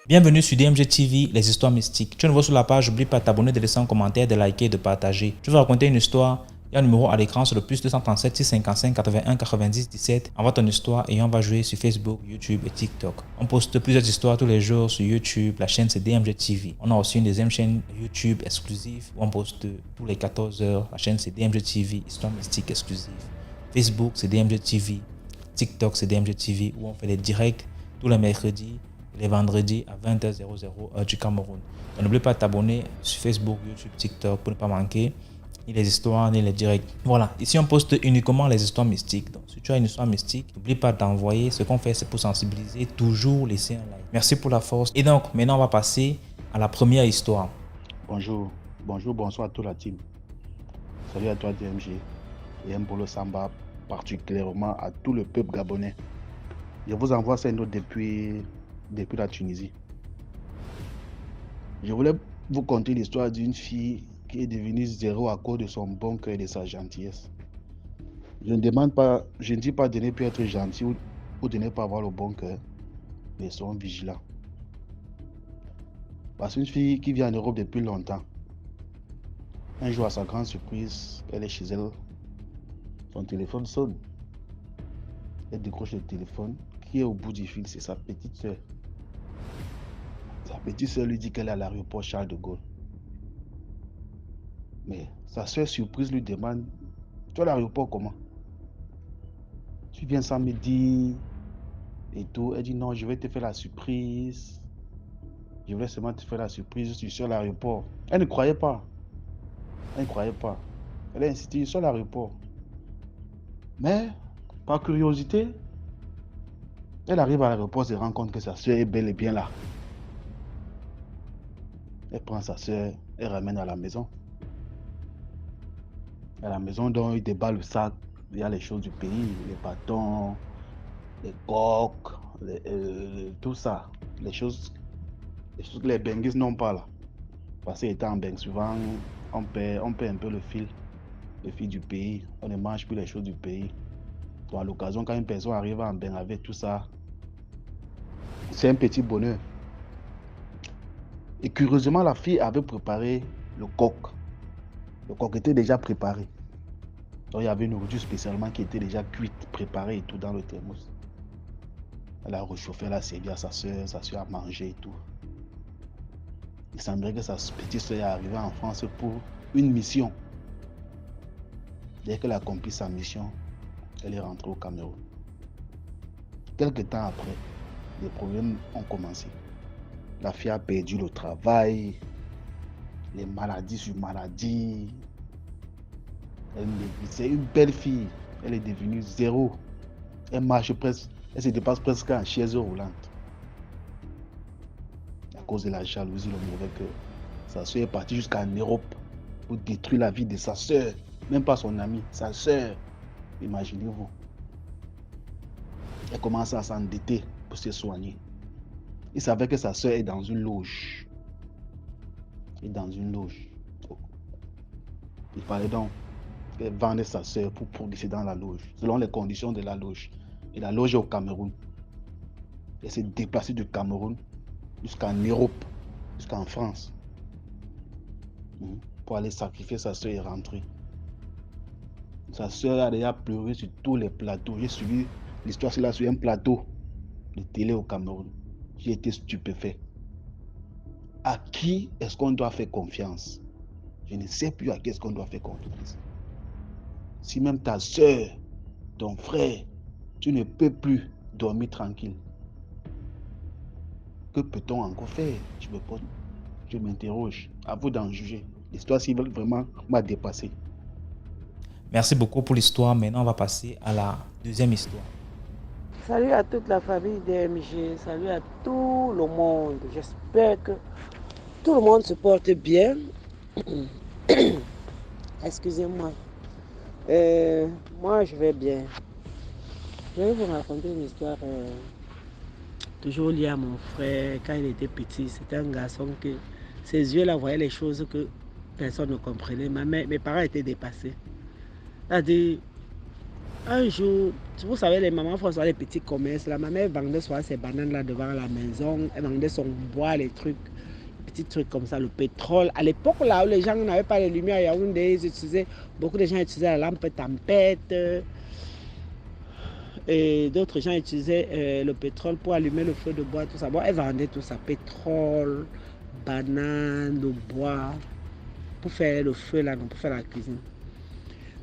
Bienvenue sur DMG TV, les histoires mystiques. Tu es nouveau sur la page, n'oublie pas de t'abonner, de laisser un commentaire, de liker et de partager. Je vais raconter une histoire. Il y a un numéro à l'écran sur le plus 237 655 81 90 17. Envoie ton histoire et on va jouer sur Facebook, YouTube et TikTok. On poste plusieurs histoires tous les jours sur YouTube. La chaîne c'est DMG TV. On a aussi une deuxième chaîne YouTube exclusive où on poste tous les 14 heures. La chaîne c'est DMG TV, histoire mystique exclusive. Facebook c'est DMG TV. TikTok c'est DMG TV où on fait des directs tous les mercredis, les vendredis à 20h00 heure du Cameroun. Donc n'oublie pas de t'abonner sur Facebook, YouTube, TikTok pour ne pas manquer ni les histoires, ni les directs. Voilà, ici on poste uniquement les histoires mystiques. Donc si tu as une histoire mystique, n'oublie pas d'envoyer. Ce qu'on fait, c'est pour sensibiliser, toujours laisser un like. Merci pour la force. Et donc, maintenant, on va passer à la première histoire. Bonjour, bonsoir à toute la team. Salut à toi DMG et Mbolo Samba, particulièrement à tout le peuple gabonais. Je vous envoie ces notes depuis la Tunisie. Je voulais vous conter l'histoire d'une fille qui est devenue zéro à cause de son bon cœur et de sa gentillesse. Je ne dis pas de ne plus être gentil ou de ne pas avoir le bon cœur, mais soyons vigilants. Parce qu'une fille qui vit en Europe depuis longtemps, un jour à sa grande surprise, elle est chez elle, son téléphone sonne. Elle décroche le téléphone, qui est au bout du fil, c'est sa petite soeur. Sa petite soeur lui dit qu'elle est à l'aéroport Charles de Gaulle. Mais sa soeur surprise lui demande, tu es à l'aéroport comment? Tu viens sans me dire et tout. Elle dit non, je vais te faire la surprise. Je voulais seulement te faire la surprise, je suis sur l'aéroport. Elle ne croyait pas. Elle a insisté, je suis à l'aéroport. Mais, par curiosité, elle arrive à l'aéroport, se rend compte que sa soeur est bel et bien là. Elle prend sa soeur, elle ramène à la maison. À la maison, donc, il débat le sac. Il y a les choses du pays, les bâtons, les coques, tout ça. Les choses que les benguis n'ont pas là. Parce qu'étant en bengue, souvent, on perd un peu le fil du pays. On ne mange plus les choses du pays. Donc, à l'occasion, quand une personne arrive en bengue avec tout ça, c'est un petit bonheur. Et curieusement, la fille avait préparé le coq. Le coq était déjà préparé. Donc, il y avait une nourriture spécialement qui était déjà cuite, préparée et tout dans le thermos. Elle a réchauffé, elle a servi à sa soeur a mangé et tout. Il semblerait que sa petite soeur est arrivée en France pour une mission. Dès qu'elle a accompli sa mission, elle est rentrée au Cameroun. Quelque temps après, les problèmes ont commencé. La fille a perdu le travail, les maladies sur maladies. C'est une belle fille, elle est devenue zéro. Elle marche presque, elle se dépasse presque en chaise roulante. À cause de la jalousie, le mauvais cœur. Sa soeur est partie jusqu'en Europe pour détruire la vie de sa soeur. Même pas son amie, sa soeur. Imaginez-vous. Elle commence à s'endetter pour se soigner. Il savait que sa soeur est dans une loge. Il fallait donc vendre sa soeur pour progresser dans la loge, selon les conditions de la loge. Et la loge est au Cameroun. Elle s'est déplacée du Cameroun jusqu'en Europe, jusqu'en France, pour aller sacrifier sa soeur et rentrer. Sa soeur a déjà pleuré sur tous les plateaux. J'ai suivi l'histoire sur un plateau de télé au Cameroun. J'ai été stupéfait. À qui est-ce qu'on doit faire confiance? Je ne sais plus à qui est-ce qu'on doit faire confiance. Si même ta soeur, ton frère, tu ne peux plus dormir tranquille, que peut-on encore faire? Je m'interroge. À vous d'en juger. L'histoire civile vraiment m'a dépassé. Merci beaucoup pour l'histoire. Maintenant, on va passer à la deuxième histoire. Salut à toute la famille DMG, salut à tout le monde. J'espère que tout le monde se porte bien. Excusez-moi. Moi, je vais bien. Je vais vous raconter une histoire toujours liée à mon frère. Quand il était petit, c'était un garçon que ses yeux là voyaient les choses que personne ne comprenait. Mes parents étaient dépassés. C'est-à-dire, Un jour, vous savez, les mamans font souvent les petits commerces. La maman vendait souvent ses bananes là devant la maison. Elle vendait son bois, les trucs, petits trucs comme ça, le pétrole. À l'époque là où les gens n'avaient pas les lumières à Yaoundé, beaucoup de gens utilisaient la lampe tempête. Et d'autres gens utilisaient le pétrole pour allumer le feu de bois, tout ça. Bon, elle vendait tout ça, pétrole, bananes, le bois, pour faire le feu là, pour faire la cuisine.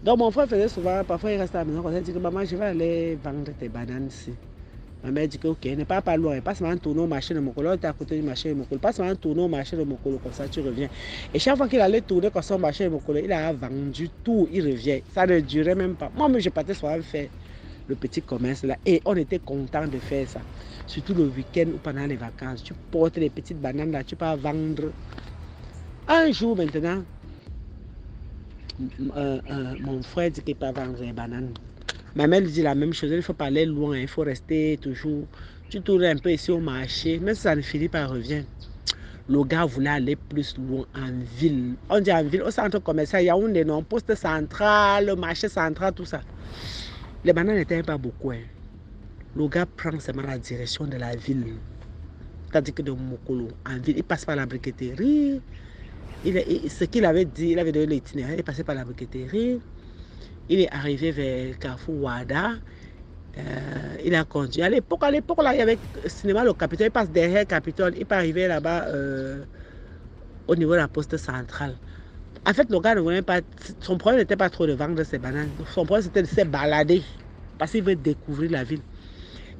Donc mon frère faisait souvent, parfois il restait à la maison, il dit que maman, je vais aller vendre tes bananes ici. Ma mère dit que ok, ne pars pas loin, passe seulement tourner au marché de Mokolo, tu es à côté du marché de Mokolo, passe seulement tourner au marché de Mokolo, comme ça tu reviens. Et chaque fois qu'il allait tourner comme ça au marché de Mokolo, il a vendu tout, il revient. Ça ne durait même pas. Moi, je partais souvent faire le petit commerce là et on était content de faire ça. Surtout le week-end ou pendant les vacances. Tu portes les petites bananes là, tu peux vendre. Un jour maintenant, mon frère dit qu'il peut vendre les bananes. Ma mère lui dit la même chose, il faut pas aller loin, il faut rester toujours. Tu tournes un peu ici au marché, même si ça ne finit pas revient. Le gars voulait aller plus loin en ville. On dit en ville, au centre commercial, il y a un nom, poste central, marché central, tout ça. Les bananes n'étaient pas beaucoup. Hein. Le gars prend seulement la direction de la ville. C'est-à-dire que de Mokolo, en ville, il passe par la briqueterie. Ce qu'il avait dit, il avait donné l'itinéraire, il est passé par la briqueterie. Il est arrivé vers Carrefour Wada. Il a conduit. À l'époque, là, il y avait le cinéma Le Capitole. Il passe derrière Capitole. Il peut arriver là-bas au niveau de la poste centrale. En fait, le gars ne voulait pas. Son problème n'était pas trop de vendre ses bananes. Son problème, c'était de se balader. Parce qu'il veut découvrir la ville.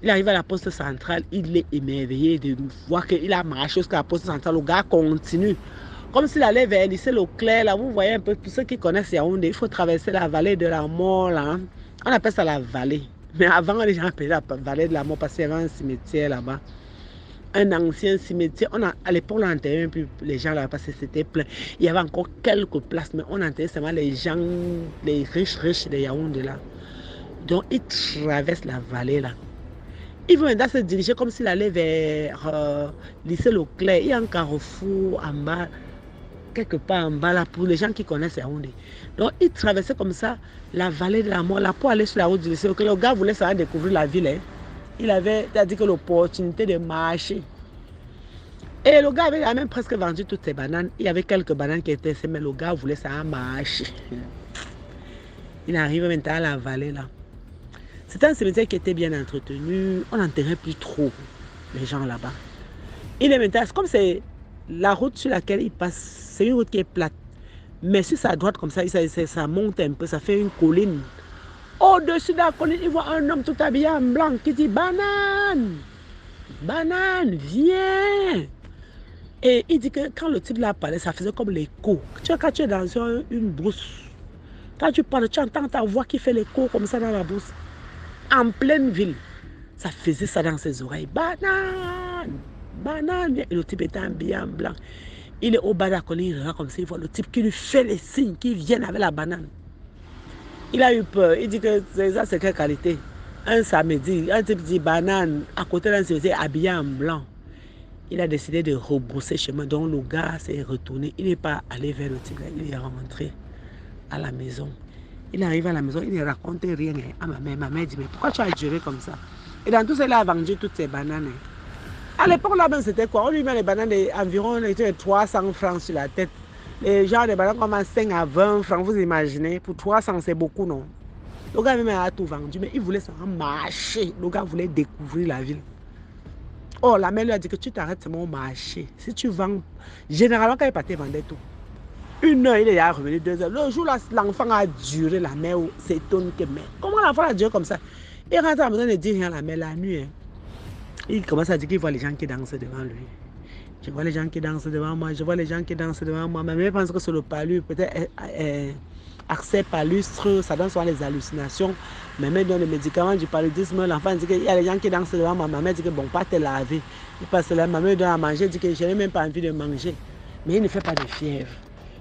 Il arrive à la poste centrale. Il est émerveillé de voir qu'il a marché jusqu'à la poste centrale. Le gars continue. Comme s'il allait vers le lycée Leclerc, là, vous voyez un peu, tous ceux qui connaissent Yaoundé, il faut traverser la vallée de la mort, là. Hein. On appelle ça la vallée. Mais avant, les gens appelaient la vallée de la mort parce qu'il y avait un cimetière là-bas. Un ancien cimetière. À l'époque, on n'enterrait même plus les gens là parce que c'était plein. Il y avait encore quelques places, mais on enterrait seulement les gens, les riches de Yaoundé, là. Donc, il traverse la vallée, là. Il veut maintenant se diriger comme s'il allait vers lycée Leclerc. Il y a un carrefour en bas. Quelque part en bas là pour les gens qui connaissent Yaoundé. Donc il traversait comme ça la vallée de la mort là pour aller sur la route du lycée. Le gars voulait savoir découvrir la ville. Hein. Il avait, c'est-à-dire que l'opportunité de marcher. Et le gars avait même presque vendu toutes ses bananes. Il y avait quelques bananes qui étaient mais le gars voulait savoir marcher. Il arrive maintenant à la vallée là. C'était un cimetière qui était bien entretenu. On n'enterrait plus trop les gens là-bas. Il est maintenant, comme c'est la route sur laquelle il passe, c'est une route qui est plate. Mais sur sa droite comme ça, ça monte un peu, ça fait une colline. Au-dessus de la colline, il voit un homme tout habillé en blanc qui dit « Banane! Banane, viens !» Et il dit que quand le type l'a parlé, ça faisait comme l'écho. Quand tu es dans une brousse, quand tu parles, tu entends ta voix qui fait l'écho comme ça dans la brousse. En pleine ville, ça faisait ça dans ses oreilles. « Banane! Banane !» Et le type était habillé en blanc. Il est au bas de la colline, il regarde comme ça, il voit le type qui lui fait les signes, qui vient avec la banane. Il a eu peur, il dit que ça c'est quelle qualité. Un samedi, un type dit banane, à côté d'un cimetière habillé en blanc. Il a décidé de rebrousser chemin, donc le gars s'est retourné, il n'est pas allé vers le type, il est rentré à la maison. Il arrive à la maison, il ne racontait rien à ma mère. Ma mère dit, mais pourquoi tu as duré comme ça? Et dans tout ça, il a vendu toutes ses bananes. À l'époque, là-bas, c'était quoi? On lui met les bananes environ 300 francs sur la tête. Les gens, les bananes commencent 5 à 20 francs, vous imaginez. Pour 300, c'est beaucoup, non? Le gars même a tout vendu, mais il voulait s'en marcher. Le gars voulait découvrir la ville. Oh, la mère lui a dit que tu t'arrêtes seulement au marché. Si tu vends, généralement, quand il partait, il vendait tout. 1 heure, il est revenu 2 heures. Le jour là, l'enfant a duré, la mère s'étonne que, mais comment l'enfant a duré comme ça? Il rentre à la maison et ne dit rien à la mère la nuit. Hein. Il commence à dire qu'il voit les gens qui dansent devant lui. Je vois les gens qui dansent devant moi, je vois les gens qui dansent devant moi. Ma mère pense que c'est le palud, peut-être accès palustre, ça donne souvent les hallucinations. Ma mère donne les médicaments du paludisme. L'enfant dit qu'il y a les gens qui dansent devant moi. Ma mère dit que bon, pas te laver. Il passe là, ma mère donne à manger, dit que je n'ai même pas envie de manger. Mais il ne fait pas de fièvre.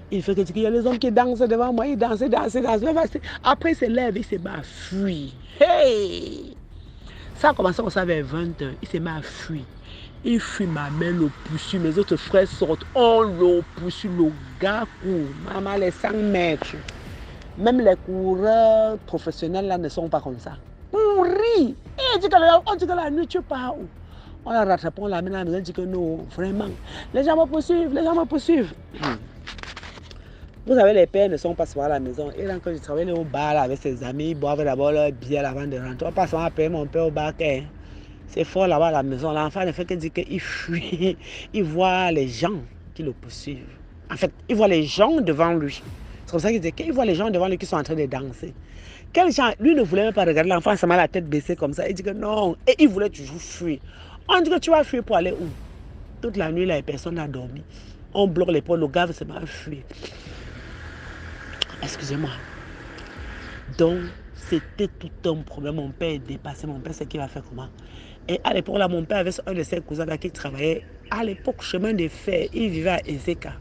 Il fait que il y a les hommes qui dansent devant moi, ils dansent. Après, il se lève, il se met à fuir. Hey! Ça a commencé comme ça vers 20h. Il s'est mis à fuir. Il fuit, ma mère le poursuit. Mes autres frères sortent. On le poursuit. Le gars court. Maman, les 100 mètres. Même les coureurs professionnels là ne sont pas comme ça. Pourri. On dit que la nuit, tu pars où? On la rattrape, on la met à la maison, on dit que non, vraiment. Les gens me poursuivent. Vous savez, les pères ne sont pas souvent à la maison. Et quand je travaille au bar là, avec ses amis, ils boivent d'abord leur bière avant de rentrer. On passe à payer mon père au bar. C'est fort là-bas à la maison. L'enfant ne fait que dire qu'il fuit. Il voit les gens qui le poursuivent. En fait, il voit les gens devant lui. C'est comme ça qu'il dit qu'il voit les gens devant lui qui sont en train de danser. Quel gens, lui ne voulait même pas regarder l'enfant, ça m'a la tête baissée comme ça. Il dit que non. Et il voulait toujours fuir. On dit que tu vas fuir pour aller où? Toute la nuit, là, personne n'a dormi. On bloque les portes, le gars se met à fuir. Excusez-moi. Donc, c'était tout un problème. Mon père est dépassé. Mon père sait qu'il va faire comment. Et à l'époque, là, mon père avait un de ses cousins là qui travaillait à l'époque chemin de fer. Il vivait à Ezeka.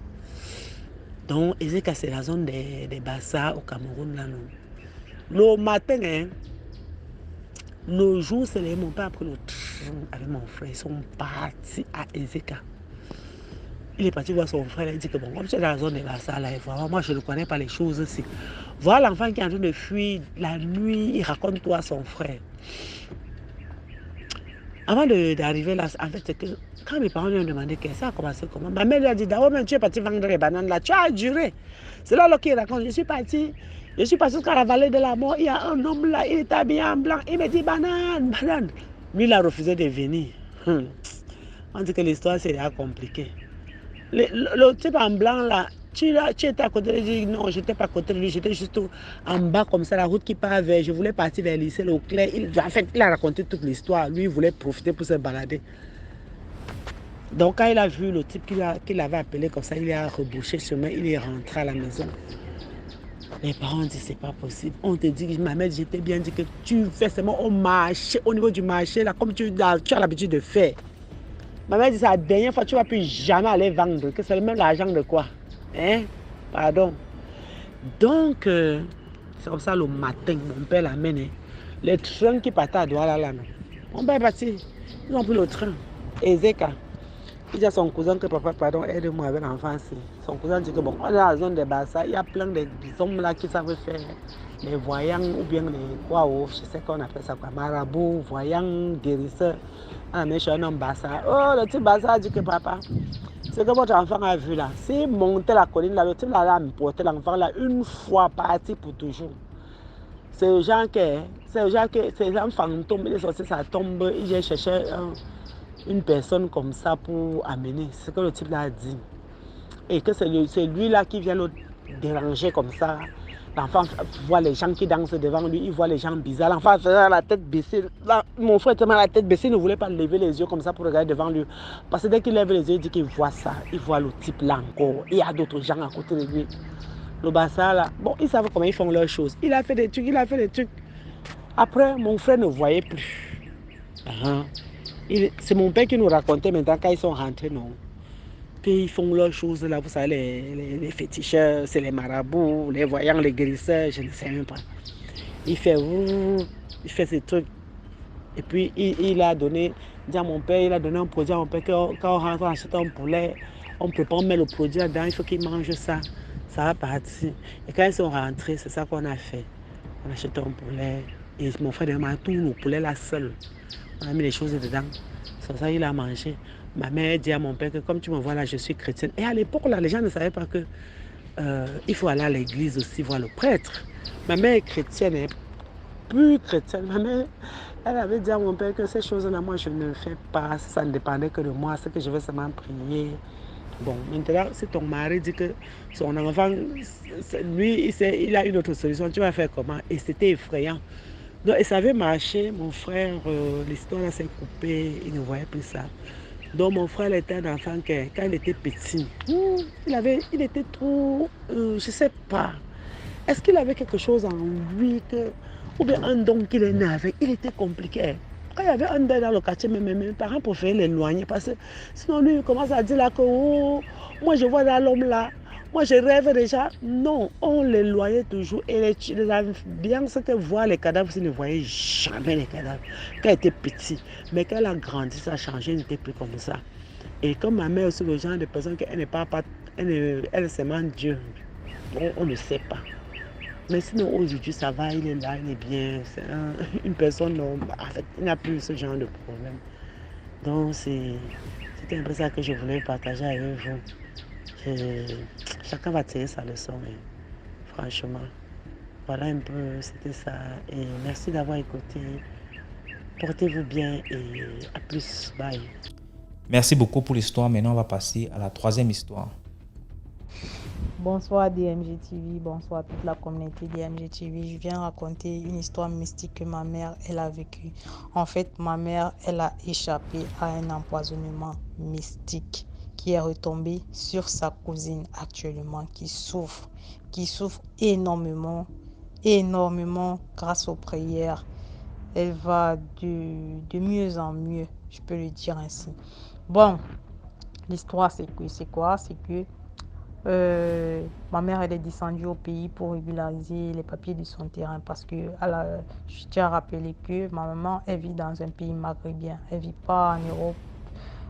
Donc, Ezeka, c'est la zone des Bassa au Cameroun. Là, le matin, hein, le jour, c'est mon père a pris le train avec mon frère. Ils sont partis à Ezeka. Il est parti voir son frère, il dit que bon, comme c'est dans la zone de la salle, moi je ne connais pas les choses aussi. Voilà l'enfant qui est en train de fuir la nuit, il raconte tout à son frère. Avant d'arriver là, en fait, c'est que quand mes parents lui ont demandé que ça a commencé comment, ma mère lui a dit d'abord, tu es parti vendre les bananes là, tu as duré. C'est là qu'il raconte, je suis parti jusqu'à la vallée de la mort, il y a un homme là, il est habillé en blanc, il me dit banane. Lui, il a refusé de venir. On dit que l'histoire c'est compliquée. Le type en blanc là, tu étais à côté de lui, non, je n'étais pas à côté de lui, j'étais juste en bas comme ça, la route qui part vers, je voulais partir vers le lycée Leclerc. En fait, il a raconté toute l'histoire, lui il voulait profiter pour se balader. Donc quand il a vu le type qu'il avait appelé comme ça, il a rebouché chemin, il est rentré à la maison. Les parents ont dit c'est pas possible. On te dit, ma mère, j'étais bien dit que tu fais seulement au marché, au niveau du marché là, comme tu as l'habitude de faire. Ma mère dit, c'est la dernière fois, tu ne vas plus jamais aller vendre. Que c'est même l'argent de quoi? Hein? Pardon. Donc, c'est comme ça le matin, mon père l'amène. Le train qui partait à Douala là, non. Mon père est parti. Ils ont pris le train. Ezeka. Il dit à son cousin que papa, pardon, aide-moi avec l'enfant. Son cousin dit que bon, on est dans la zone des Bassa, il y a plein d'hommes là qui savent faire les voyants ou bien les quoi, je sais qu'on appelle ça quoi, marabout, voyants, guérisseurs. Mais je suis un homme Bassa. Oh, le type Bassa dit que papa, c'est que votre enfant a vu là. S'il montait la colline là, le type là a porté l'enfant là une fois parti pour toujours. C'est les gens c'est un fantôme, il est sorti sa tombe, il a cherché une personne comme ça pour amener. C'est ce que le type là a dit. Et que c'est lui là qui vient le déranger comme ça. L'enfant voit les gens qui dansent devant lui, il voit les gens bizarres. L'enfant faisait la tête baissée. Là, mon frère était la tête baissée, il ne voulait pas lever les yeux comme ça pour regarder devant lui. Parce que dès qu'il lève les yeux, il dit qu'il voit ça. Il voit le type là encore. Il y a d'autres gens à côté de lui. Le Bassa là, bon, ils savent comment ils font leurs choses. Il a fait des trucs. Après, mon frère ne voyait plus. C'est mon père qui nous racontait maintenant quand ils sont rentrés, non. Ils font leurs choses là, vous savez, les féticheurs, c'est les marabouts, les voyants, les guérisseurs, je ne sais même pas. Il fait ces trucs. Et puis il a donné, dit à mon père, il a donné un produit à mon père, quand on rentre, on achète un poulet, on prépare, on met le produit là-dedans, il faut qu'il mange ça, ça va partir. Et quand ils sont rentrés, c'est ça qu'on a fait. On a acheté un poulet, et mon frère demande tout le poulet là seul. On a mis les choses dedans, c'est ça il a mangé. Ma mère dit à mon père que comme tu me vois là, je suis chrétienne. Et à l'époque, là, les gens ne savaient pas que il faut aller à l'église aussi voir le prêtre. Ma mère est chrétienne, elle est plus chrétienne. Ma mère, elle avait dit à mon père que ces choses-là, moi, je ne fais pas. Ça ne dépendait que de moi. Ce que je veux seulement prier. Bon, maintenant, si ton mari dit que son enfant, lui, il a une autre solution, tu vas faire comment? Et c'était effrayant. Donc, et ça avait marché. Mon frère, l'histoire là s'est coupée. Il ne voyait plus ça. Donc mon frère était un enfant que quand il était petit, il était trop, je ne sais pas, est-ce qu'il avait quelque chose en lui ou bien un don qu'il est né avec, il était compliqué. Quand il y avait un deuil dans le quartier, mes parents préféraient l'éloigner parce que sinon lui il commence à dire là que moi je vois dans l'homme là, moi je rêve déjà. Non, on l'éloignait toujours et les ambiances que voir les cadavres, ils ne voyaient jamais les cadavres quand il était petit. Mais quand elle a grandi, ça a changé, il n'était plus comme ça. Et comme ma mère aussi, le genre de personne qu'elle ne parle pas, elle se ment Dieu. On ne sait pas. Mais sinon, aujourd'hui, ça va, il est là, il est bien. C'est une personne normale. En fait, il n'a plus ce genre de problème. Donc, c'était un peu ça que je voulais partager avec vous. Chacun va tirer sa leçon. Mais franchement, voilà un peu, c'était ça. Et merci d'avoir écouté. Portez-vous bien et à plus. Bye. Merci beaucoup pour l'histoire. Maintenant, on va passer à la troisième histoire. Bonsoir DMG TV, bonsoir toute la communauté DMG TV. Je viens raconter une histoire mystique que ma mère, elle a vécue. En fait, ma mère, elle a échappé à un empoisonnement mystique qui est retombé sur sa cousine actuellement qui souffre énormément grâce aux prières. Elle va de mieux en mieux, je peux le dire ainsi. Bon, l'histoire c'est quoi? C'est que ma mère, elle est descendue au pays pour régulariser les papiers de son terrain parce que je tiens à rappeler que ma maman, elle vit dans un pays maghrébien. Elle vit pas en Europe,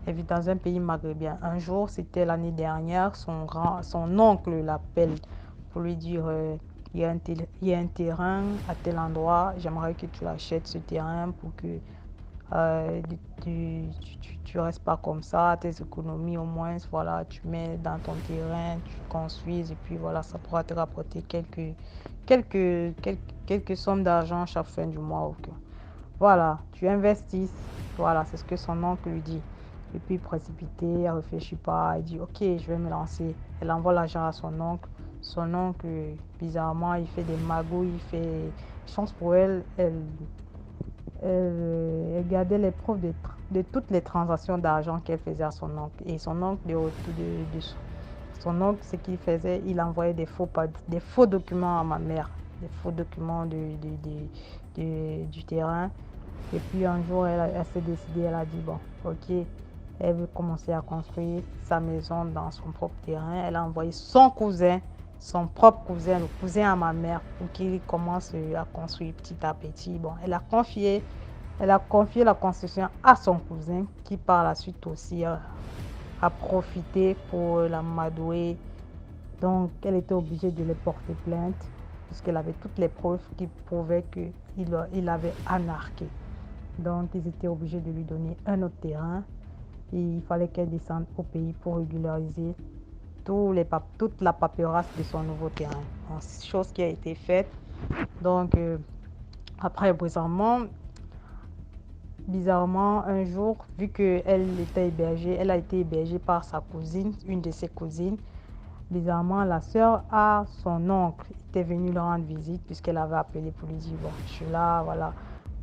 elle vit dans un pays maghrébien. Un jour, c'était l'année dernière, son oncle l'appelle pour lui dire il y a un terrain à tel endroit, j'aimerais que tu achètes ce terrain pour que tu restes pas comme ça, tes économies au moins, voilà, tu mets dans ton terrain, tu construis et puis voilà, ça pourra te rapporter quelques sommes d'argent chaque fin du mois. Okay. Voilà, tu investis, voilà, c'est ce que son oncle lui dit. Et puis précipité, elle réfléchit pas, elle dit ok, je vais me lancer. Elle envoie l'argent à son oncle. Son oncle, bizarrement, il fait des magouilles, chance pour elle, elle gardait les preuves de toutes les transactions d'argent qu'elle faisait à son oncle. Et son oncle, son oncle, ce qu'il faisait, il envoyait des faux documents à ma mère, des faux documents du terrain. Et puis un jour, elle s'est décidée, elle a dit, bon, ok, elle veut commencer à construire sa maison dans son propre terrain. Elle a envoyé son propre cousin, le cousin à ma mère, pour qu'il commence à construire petit à petit. Bon, elle a confié la construction à son cousin, qui par la suite aussi a profité pour l'amadouer. Donc, elle était obligée de le porter plainte, puisqu'elle avait toutes les preuves qui prouvaient qu'il avait anarqué. Donc, ils étaient obligés de lui donner un autre terrain. Et il fallait qu'elle descende au pays pour régulariser toute la paperasse de son nouveau terrain. Donc, chose qui a été faite. Donc, après, bizarrement, un jour, vu qu'elle était hébergée, elle a été hébergée par sa cousine, une de ses cousines. Bizarrement, la sœur à son oncle était venue lui rendre visite puisqu'elle avait appelé pour lui dire, bon, je suis là, voilà.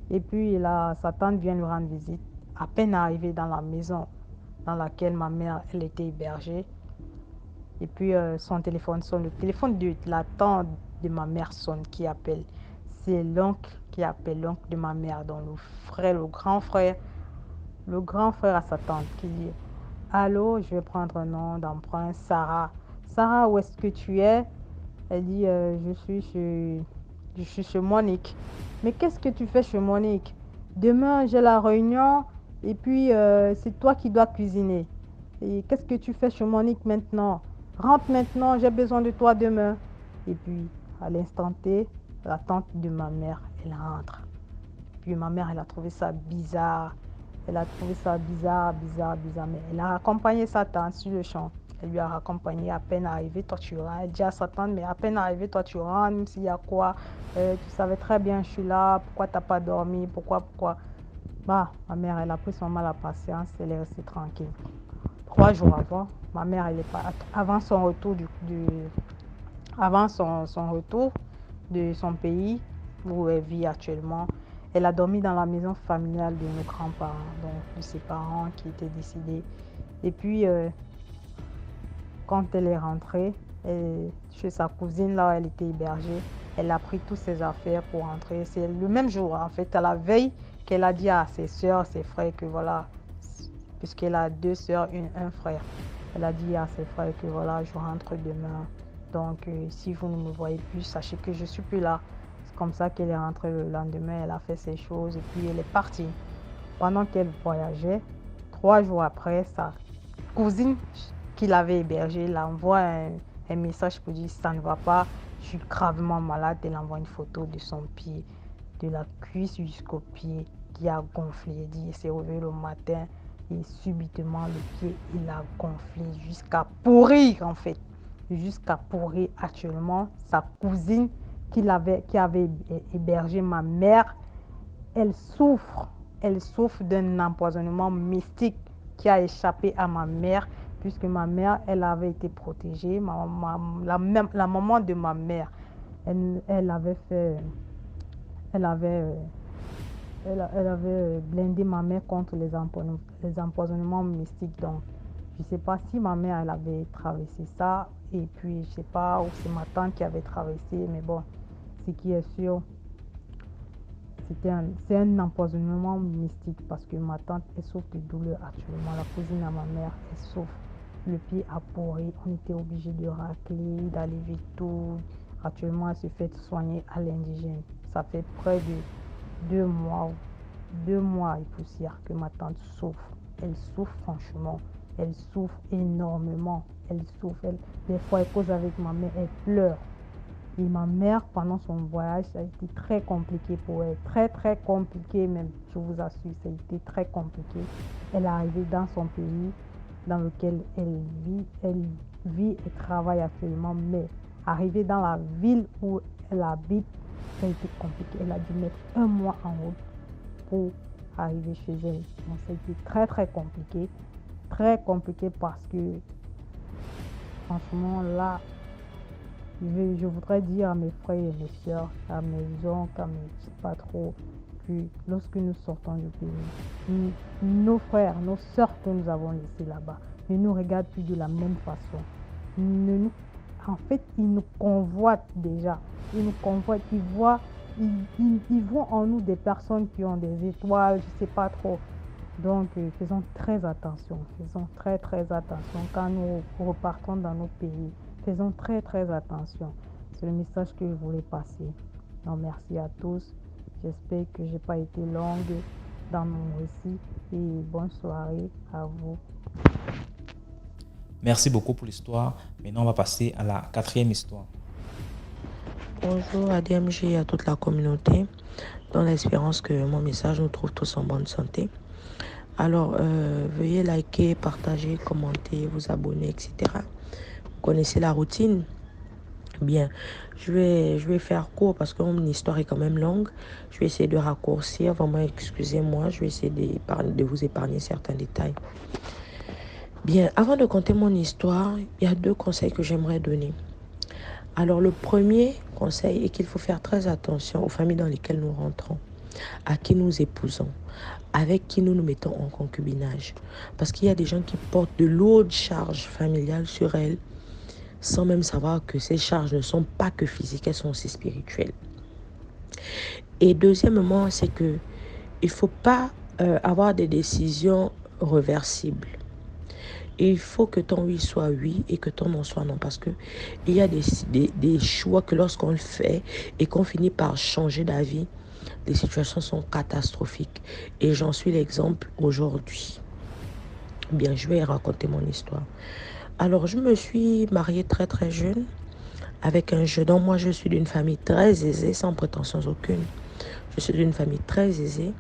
Et puis, sa tante vient lui rendre visite. À peine arrivée dans la maison dans laquelle ma mère, elle était hébergée. Et puis, son téléphone sonne. Le téléphone de la tante de ma mère sonne, qui appelle. C'est l'oncle qui appelle, l'oncle de ma mère, donc le grand frère à sa tante, qui dit, allô, je vais prendre un nom d'emprunt, Sarah. Sarah, où est-ce que tu es? Elle dit, je suis chez Monique. Mais qu'est-ce que tu fais chez Monique? Demain, j'ai la réunion et puis c'est toi qui dois cuisiner. Et qu'est-ce que tu fais chez Monique maintenant? Rentre maintenant, j'ai besoin de toi demain. Et puis, à l'instant T, la tante de ma mère, elle rentre. Puis ma mère, elle a trouvé ça bizarre. Mais elle a accompagné sa tante sur le champ. Elle lui a accompagné, à peine arrivé, toi tu rentres. Elle dit à sa tante, mais à peine arrivé, toi tu rentres, même s'il y a quoi. Tu savais très bien, je suis là, pourquoi t'as pas dormi, pourquoi. Bah, ma mère, elle a pris son mal à patience, elle est restée tranquille. 3 jours avant, ma mère, elle est pas, avant son retour avant son retour de son pays où elle vit actuellement, elle a dormi dans la maison familiale de nos grands-parents, donc de ses parents qui étaient décédés. Et puis, quand elle est rentrée chez sa cousine, là où elle était hébergée, elle a pris toutes ses affaires pour rentrer. C'est le même jour, en fait, à la veille, qu'elle a dit à ses soeurs, ses frères que voilà, puisqu'elle a 2 soeurs, un frère. Elle a dit à ses frères que voilà, je rentre demain. Donc, si vous ne me voyez plus, sachez que je ne suis plus là. C'est comme ça qu'elle est rentrée le lendemain, elle a fait ses choses et puis elle est partie. Pendant qu'elle voyageait, 3 jours après, sa cousine qui l'avait hébergée l'envoie un message pour dire ça ne va pas, je suis gravement malade. Elle envoie une photo de son pied, de la cuisse jusqu'au pied qui a gonflé. Elle dit, elle s'est réveillée le matin et subitement le pied, il a gonflé jusqu'à pourrir en fait. Jusqu'à pourrir actuellement. Sa cousine qui avait hébergé ma mère, elle souffre d'un empoisonnement mystique qui a échappé à ma mère, puisque ma mère, elle avait été protégée. La maman de ma mère, elle avait blindé ma mère contre les empoisonnements mystiques. Donc, je ne sais pas si ma mère, elle avait traversé ça, et puis je ne sais pas, ou c'est ma tante qui avait traversé, mais bon, ce qui est sûr, c'est un empoisonnement mystique parce que ma tante, elle souffre de douleur actuellement. La cousine à ma mère, elle souffre. Le pied a pourri. On était obligé de racler, d'aller vite tout. Actuellement, elle se fait soigner à l'indigène. Ça fait près de 2 mois et poussière que ma tante souffre. Elle souffre franchement. Elle souffre énormément. Elle souffre. Des fois, elle cause avec ma mère, elle pleure. Et ma mère, pendant son voyage, ça a été très compliqué pour elle. Très, très compliqué même, je vous assure, ça a été très compliqué. Elle est arrivée dans son pays, dans lequel elle vit et travaille actuellement. Mais arrivée dans la ville où elle habite, ça a été compliqué. Elle a dû mettre 1 mois en route pour arriver chez elle. Donc, ça a été très, très compliqué. Très compliqué parce que, franchement, là, je voudrais dire à mes frères et mes soeurs, à mes oncles, à mes petits patrons, que lorsque nous sortons du pays, nos frères, nos soeurs que nous avons laissés là-bas ne nous regardent plus de la même façon. En fait, ils nous convoitent déjà. Ils nous convoitent, ils voient en nous des personnes qui ont des étoiles, je ne sais pas trop. Donc, faisons très attention. Faisons très, très attention quand nous repartons dans nos pays. Faisons très, très attention. C'est le message que je voulais passer. Donc, merci à tous. J'espère que je n'ai pas été longue dans mon récit. Et bonne soirée à vous. Merci beaucoup pour l'histoire. Maintenant, on va passer à la 4e histoire. Bonjour à DMG et à toute la communauté. Dans l'espérance que mon message nous trouve tous en bonne santé. Alors, veuillez liker, partager, commenter, vous abonner, etc. Vous connaissez la routine? Bien, je vais faire court parce que mon histoire est quand même longue. Je vais essayer de raccourcir. Vraiment, excusez-moi. Je vais essayer de vous épargner certains détails. Bien, avant de conter mon histoire, il y a 2 conseils que j'aimerais donner. Alors, le premier conseil est qu'il faut faire très attention aux familles dans lesquelles nous rentrons, à qui nous épousons, avec qui nous nous mettons en concubinage. Parce qu'il y a des gens qui portent de lourdes charges familiales sur elles, sans même savoir que ces charges ne sont pas que physiques, elles sont aussi spirituelles. Et deuxièmement, c'est que il ne faut pas avoir des décisions reversibles. Il faut que ton oui soit oui et que ton non soit non. Parce qu'il y a des choix que lorsqu'on le fait et qu'on finit par changer d'avis, les situations sont catastrophiques. Et j'en suis l'exemple aujourd'hui. Bien, je vais raconter mon histoire. Alors, je me suis mariée très très jeune avec un jeune homme. Moi, je suis d'une famille très aisée, sans prétention aucune. Je suis d'une famille très aisée.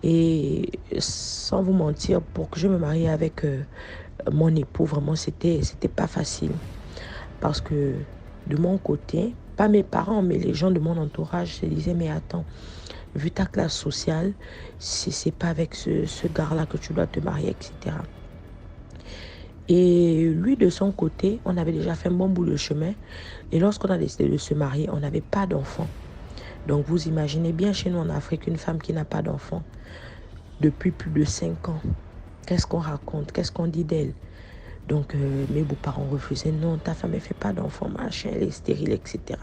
Et sans vous mentir, pour que je me marie avec mon époux, vraiment, c'était pas facile. Parce que de mon côté, pas mes parents, mais les gens de mon entourage se disaient, mais attends, vu ta classe sociale, c'est pas avec ce gars-là que tu dois te marier, etc. Et lui, de son côté, on avait déjà fait un bon bout de chemin. Et lorsqu'on a décidé de se marier, on n'avait pas d'enfant. Donc, vous imaginez bien chez nous en Afrique, une femme qui n'a pas d'enfant depuis plus de 5 ans. Qu'est-ce qu'on raconte? Qu'est-ce qu'on dit d'elle? Donc, mes beaux-parents refusaient. Non, ta femme ne fait pas d'enfant, machin, elle est stérile, etc.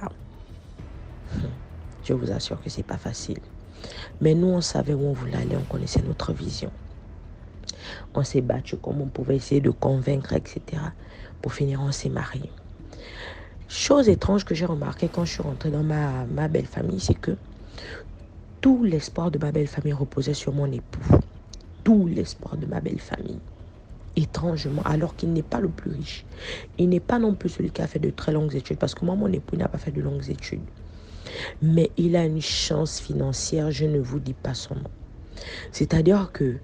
Je vous assure que c'est pas facile. Mais nous, on savait où on voulait aller, on connaissait notre vision. On s'est battu comme on pouvait essayer de convaincre, etc. Pour finir, on s'est mariés. Chose étrange que j'ai remarqué quand je suis rentrée dans ma belle famille, c'est que tout l'espoir de ma belle famille reposait sur mon époux. Tout l'espoir de ma belle famille. étrangement, alors qu'il n'est pas le plus riche. Il n'est pas non plus celui qui a fait de très longues études, parce que moi, mon époux n'a pas fait de longues études. Mais il a une chance financière, je ne vous dis pas son nom. C'est-à-dire que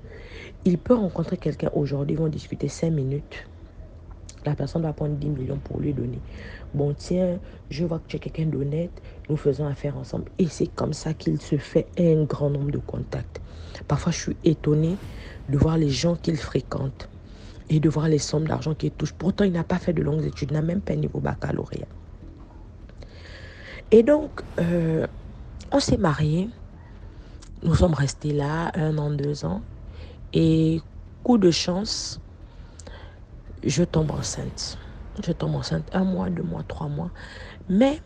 il peut rencontrer quelqu'un aujourd'hui, ils vont discuter 5 minutes. La personne va prendre 10 millions pour lui donner. Bon, tiens, je vois que tu es quelqu'un d'honnête, nous faisons affaire ensemble. Et c'est comme ça qu'il se fait un grand nombre de contacts. Parfois, je suis étonnée de voir les gens qu'il fréquente et de voir les sommes d'argent qu'il touche. Pourtant, il n'a pas fait de longues études, il n'a même pas un niveau baccalauréat. Et donc, on s'est mariés. Nous sommes restés là 1 an, 2 ans. Et coup de chance, je tombe enceinte. Je tombe enceinte 1 mois, 2 mois, 3 mois. Mais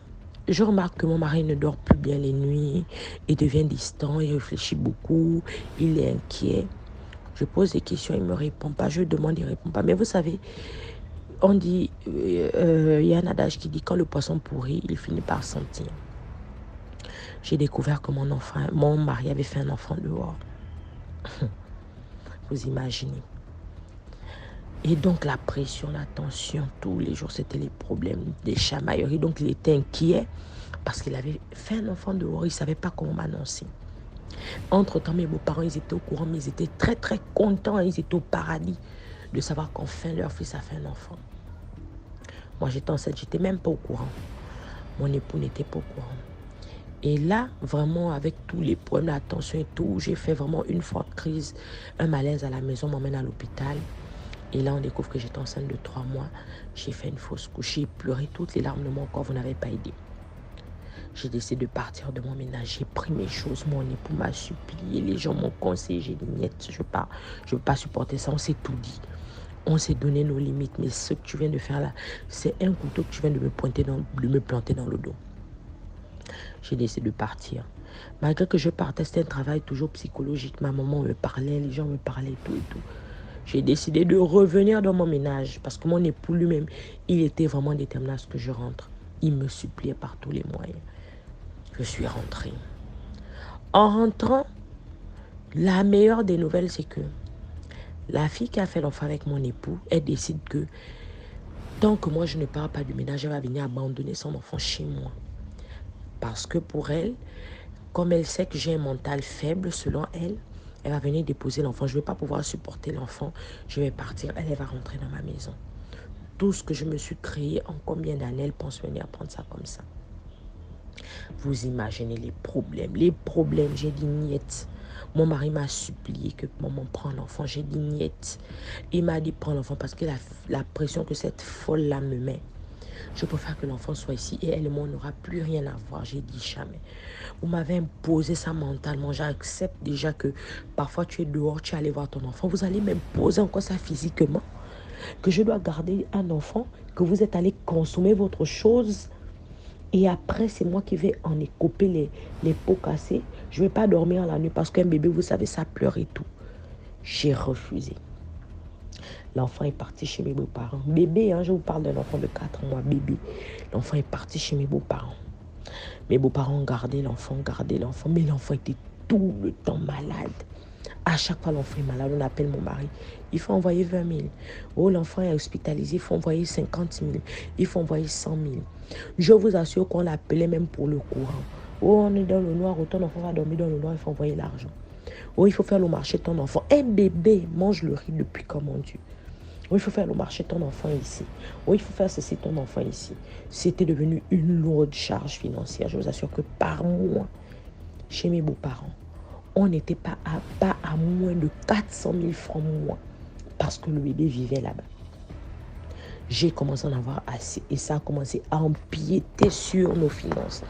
je remarque que mon mari ne dort plus bien les nuits. Il devient distant, il réfléchit beaucoup, il est inquiet. Je pose des questions, il ne me répond pas. Je demande, il ne répond pas. Mais vous savez, on dit, il y a un adage qui dit quand le poisson pourrit, il finit par sentir. J'ai découvert que mon mari avait fait un enfant dehors. Vous imaginez. Et donc la pression, la tension, tous les jours, c'était les problèmes, des chamailleries. Donc il était inquiet parce qu'il avait fait un enfant dehors, il ne savait pas comment m'annoncer. Entre-temps, mes beaux-parents, ils étaient au courant, mais ils étaient très très contents, ils étaient au paradis de savoir qu'enfin leur fils a fait un enfant. Moi j'étais enceinte, j'étais même pas au courant. Mon époux n'était pas au courant. Et là, vraiment, avec tous les problèmes, la tension et tout, j'ai fait vraiment une forte crise, un malaise à la maison, on m'emmène à l'hôpital. Et là, on découvre que j'étais enceinte de 3 mois. J'ai fait une fausse couche, j'ai pleuré toutes les larmes de mon corps, vous n'avez pas aidé. J'ai décidé de partir de mon ménage, j'ai pris mes choses, mon époux m'a supplié, les gens m'ont conseillé, j'ai dit, niet, je ne veux pas supporter ça, on s'est tout dit. On s'est donné nos limites, mais ce que tu viens de faire là, c'est un couteau que tu viens de me planter dans le dos. J'ai décidé de partir. Malgré que je partais, c'était un travail toujours psychologique. Ma maman me parlait, les gens me parlaient, tout et tout. J'ai décidé de revenir dans mon ménage parce que mon époux lui-même, il était vraiment déterminé à ce que je rentre. Il me suppliait par tous les moyens. Je suis rentrée. En rentrant, la meilleure des nouvelles, c'est que la fille qui a fait l'enfant avec mon époux, elle décide que tant que moi je ne pars pas du ménage, elle va venir abandonner son enfant chez moi. Parce que pour elle, comme elle sait que j'ai un mental faible, selon elle, elle va venir déposer l'enfant. Je ne vais pas pouvoir supporter l'enfant. Je vais partir. Elle va rentrer dans ma maison. Tout ce que je me suis créé en combien d'années, elle pense venir prendre ça comme ça. Vous imaginez les problèmes. Les problèmes, j'ai dit niet. Mon mari m'a supplié que maman prenne l'enfant. J'ai dit niet. Il m'a dit prends l'enfant parce que la pression que cette folle-là me met. Je préfère que l'enfant soit ici et elle et moi, on n'aura plus rien à voir. J'ai dit jamais. Vous m'avez imposé ça mentalement. J'accepte déjà que parfois tu es dehors, tu es allé voir ton enfant. Vous allez m'imposer encore ça physiquement. Que je dois garder un enfant, que vous êtes allé consommer votre chose. Et après, c'est moi qui vais en écoper les pots cassés. Je ne vais pas dormir la nuit parce qu'un bébé, vous savez, ça pleure et tout. J'ai refusé. L'enfant est parti chez mes beaux-parents. Bébé, je vous parle d'un enfant de 4 mois, bébé. L'enfant est parti chez mes beaux-parents. Mes beaux-parents ont gardé l'enfant, mais l'enfant était tout le temps malade. À chaque fois, l'enfant est malade, on appelle mon mari. Il faut envoyer 20 000. Oh, l'enfant est hospitalisé, il faut envoyer 50 000. Il faut envoyer 100 000. Je vous assure qu'on l'appelait même pour le courant. Oh, on est dans le noir, ton enfant va dormir dans le noir, il faut envoyer l'argent. Oh, il faut faire le marché de ton enfant. Un bébé mange le riz depuis comme mon Dieu. Oh, il faut faire le marché de ton enfant ici. Oh, il faut faire ceci ton enfant ici. C'était devenu une lourde charge financière. Je vous assure que par mois, chez mes beaux-parents, on n'était pas à moins de 400 000 francs mois parce que le bébé vivait là-bas. J'ai commencé à en avoir assez et ça a commencé à empiéter sur nos finances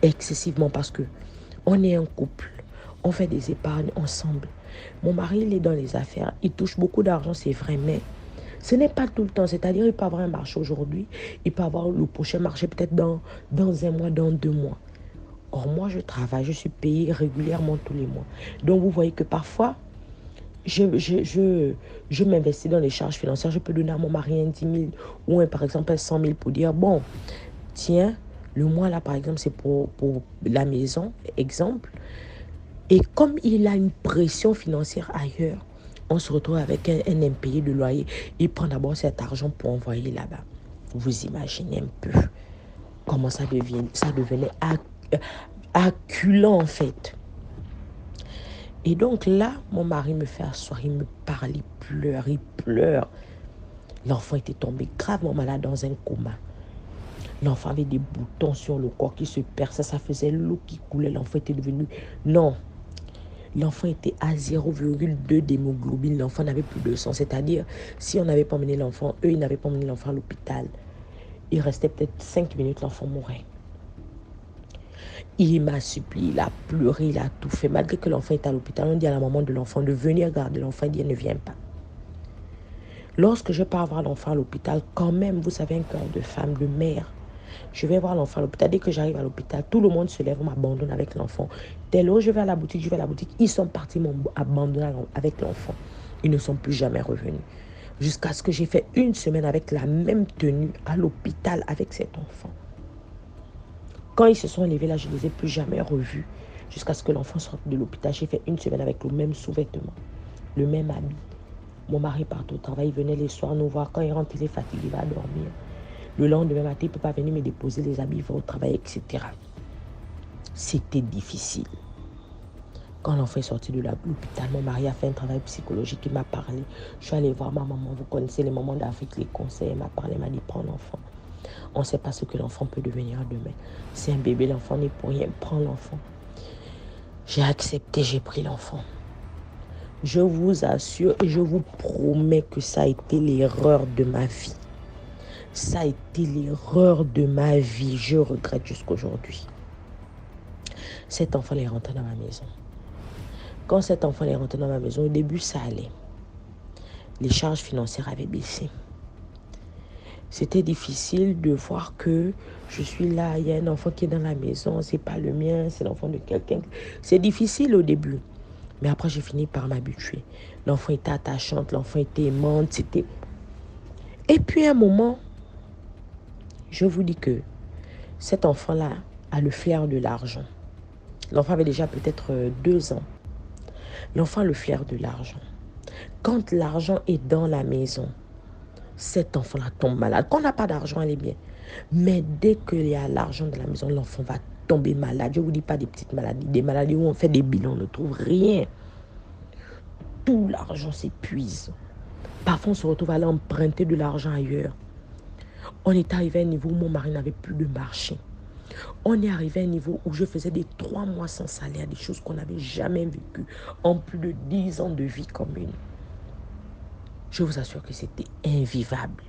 excessivement parce que on est un couple, on fait des épargnes ensemble. Mon mari, il est dans les affaires, il touche beaucoup d'argent, c'est vrai, mais ce n'est pas tout le temps. C'est-à-dire, il peut avoir un marché aujourd'hui, il peut avoir le prochain marché peut-être dans 1 mois, dans 2 mois. Or, moi, je travaille, je suis payée régulièrement tous les mois. Donc, vous voyez que parfois, je m'investis dans les charges financières. Je peux donner à mon mari un 10 000 ou par exemple un 100 000 pour dire, bon, tiens, le mois là, par exemple, c'est pour la maison, exemple. Et comme il a une pression financière ailleurs, On se retrouve avec un impayé de loyer. Il prend d'abord cet argent pour envoyer là-bas. Vous imaginez un peu comment ça devenait acculant en fait. Et donc là, mon mari me fait asseoir, il me parle, il pleure. L'enfant était tombé gravement malade dans un coma. L'enfant avait des boutons sur le corps qui se perçaient, ça faisait l'eau qui coulait. L'enfant était devenu... Non, l'enfant était à 0,2 d'hémoglobine. L'enfant n'avait plus de sang. C'est-à-dire, si on n'avait pas emmené l'enfant, eux, ils n'avaient pas emmené l'enfant à l'hôpital. Il restait peut-être 5 minutes, l'enfant mourait. Il m'a supplié, il a pleuré, il a tout fait. Malgré que l'enfant est à l'hôpital, on dit à la maman de l'enfant de venir garder l'enfant. Il dit, elle ne vient pas. Lorsque je pars voir l'enfant à l'hôpital, quand même, vous savez, un cœur de femme, de mère, je vais voir l'enfant à l'hôpital. Dès que j'arrive à l'hôpital, tout le monde se lève, on m'abandonne avec l'enfant. Dès lors, je vais à la boutique, Ils sont partis m'abandonner avec l'enfant. Ils ne sont plus jamais revenus. Jusqu'à ce que j'ai fait 1 semaine avec la même tenue à l'hôpital avec cet enfant. Quand ils se sont levés là, je ne les ai plus jamais revus. Jusqu'à ce que l'enfant sorte de l'hôpital. J'ai fait 1 semaine avec le même sous-vêtement, le même habit. Mon mari part au travail, il venait les soirs nous voir. Quand il rentre, il est fatigué, il va dormir. Le lendemain matin, il ne peut pas venir me déposer les habits, il va au travail, etc. C'était difficile. Quand l'enfant est sorti de l'hôpital, mon mari a fait un travail psychologique, il m'a parlé. Je suis allée voir ma maman, vous connaissez les mamans d'Afrique, les conseils, elle m'a parlé, elle m'a dit, prends l'enfant. On ne sait pas ce que l'enfant peut devenir demain. C'est un bébé, l'enfant n'est pour rien, prends l'enfant. J'ai accepté, j'ai pris l'enfant. Je vous assure et je vous promets que ça a été l'erreur de ma vie. Ça a été l'erreur de ma vie. Je regrette jusqu'aujourd'hui. Cet enfant est rentré dans ma maison. Quand cet enfant est rentré dans ma maison, au début, ça allait. Les charges financières avaient baissé. C'était difficile de voir que je suis là, il y a un enfant qui est dans la maison, c'est pas le mien, c'est l'enfant de quelqu'un. C'est difficile au début. Mais après, j'ai fini par m'habituer. L'enfant était attachante, l'enfant était aimante, c'était... Et puis à un moment, je vous dis que cet enfant-là a le flair de l'argent. L'enfant avait déjà peut-être 2 ans. L'enfant a le flair de l'argent. Quand l'argent est dans la maison, cet enfant-là tombe malade. Quand on n'a pas d'argent, elle est bien. Mais dès qu'il y a l'argent dans la maison, l'enfant va tomber malade. Je ne vous dis pas des petites maladies, des maladies où on fait des bilans, on ne trouve rien. Tout l'argent s'épuise. Parfois, on se retrouve à aller emprunter de l'argent ailleurs. On est arrivé à un niveau où mon mari n'avait plus de marché. On est arrivé à un niveau où je faisais des 3 mois sans salaire, des choses qu'on n'avait jamais vécues en plus de 10 ans de vie commune. Je vous assure que c'était invivable.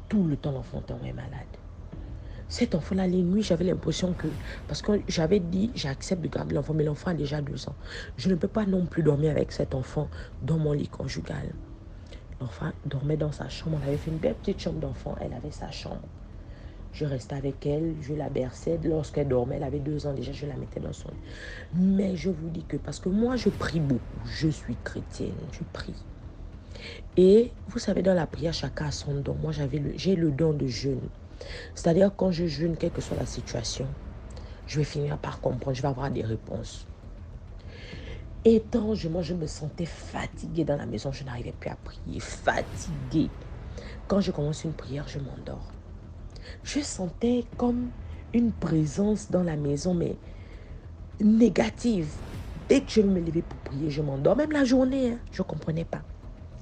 Tout le temps, l'enfant tombait malade. Cet enfant-là, les nuits, j'avais l'impression que... Parce que j'avais dit, j'accepte de garder l'enfant, mais l'enfant a déjà 2 ans. Je ne peux pas non plus dormir avec cet enfant dans mon lit conjugal. L'enfant dormait dans sa chambre. On avait fait une belle petite chambre d'enfant. Elle avait sa chambre. Je restais avec elle, je la berçais. Lorsqu'elle dormait, elle avait 2 ans déjà, je la mettais dans son lit. Mais je vous dis que, parce que moi, je prie beaucoup. Je suis chrétienne, je prie. Et vous savez, dans la prière, chacun a son don. Moi, j'ai le don de jeûne. C'est-à-dire, quand je jeûne, quelle que soit la situation, je vais finir par comprendre, je vais avoir des réponses. Étrangement, je me sentais fatiguée dans la maison, je n'arrivais plus à prier, fatiguée. Quand je commence une prière, je m'endors. Je sentais comme une présence dans la maison, mais négative. Dès que je me levais pour prier, je m'endors. Même la journée, je ne comprenais pas.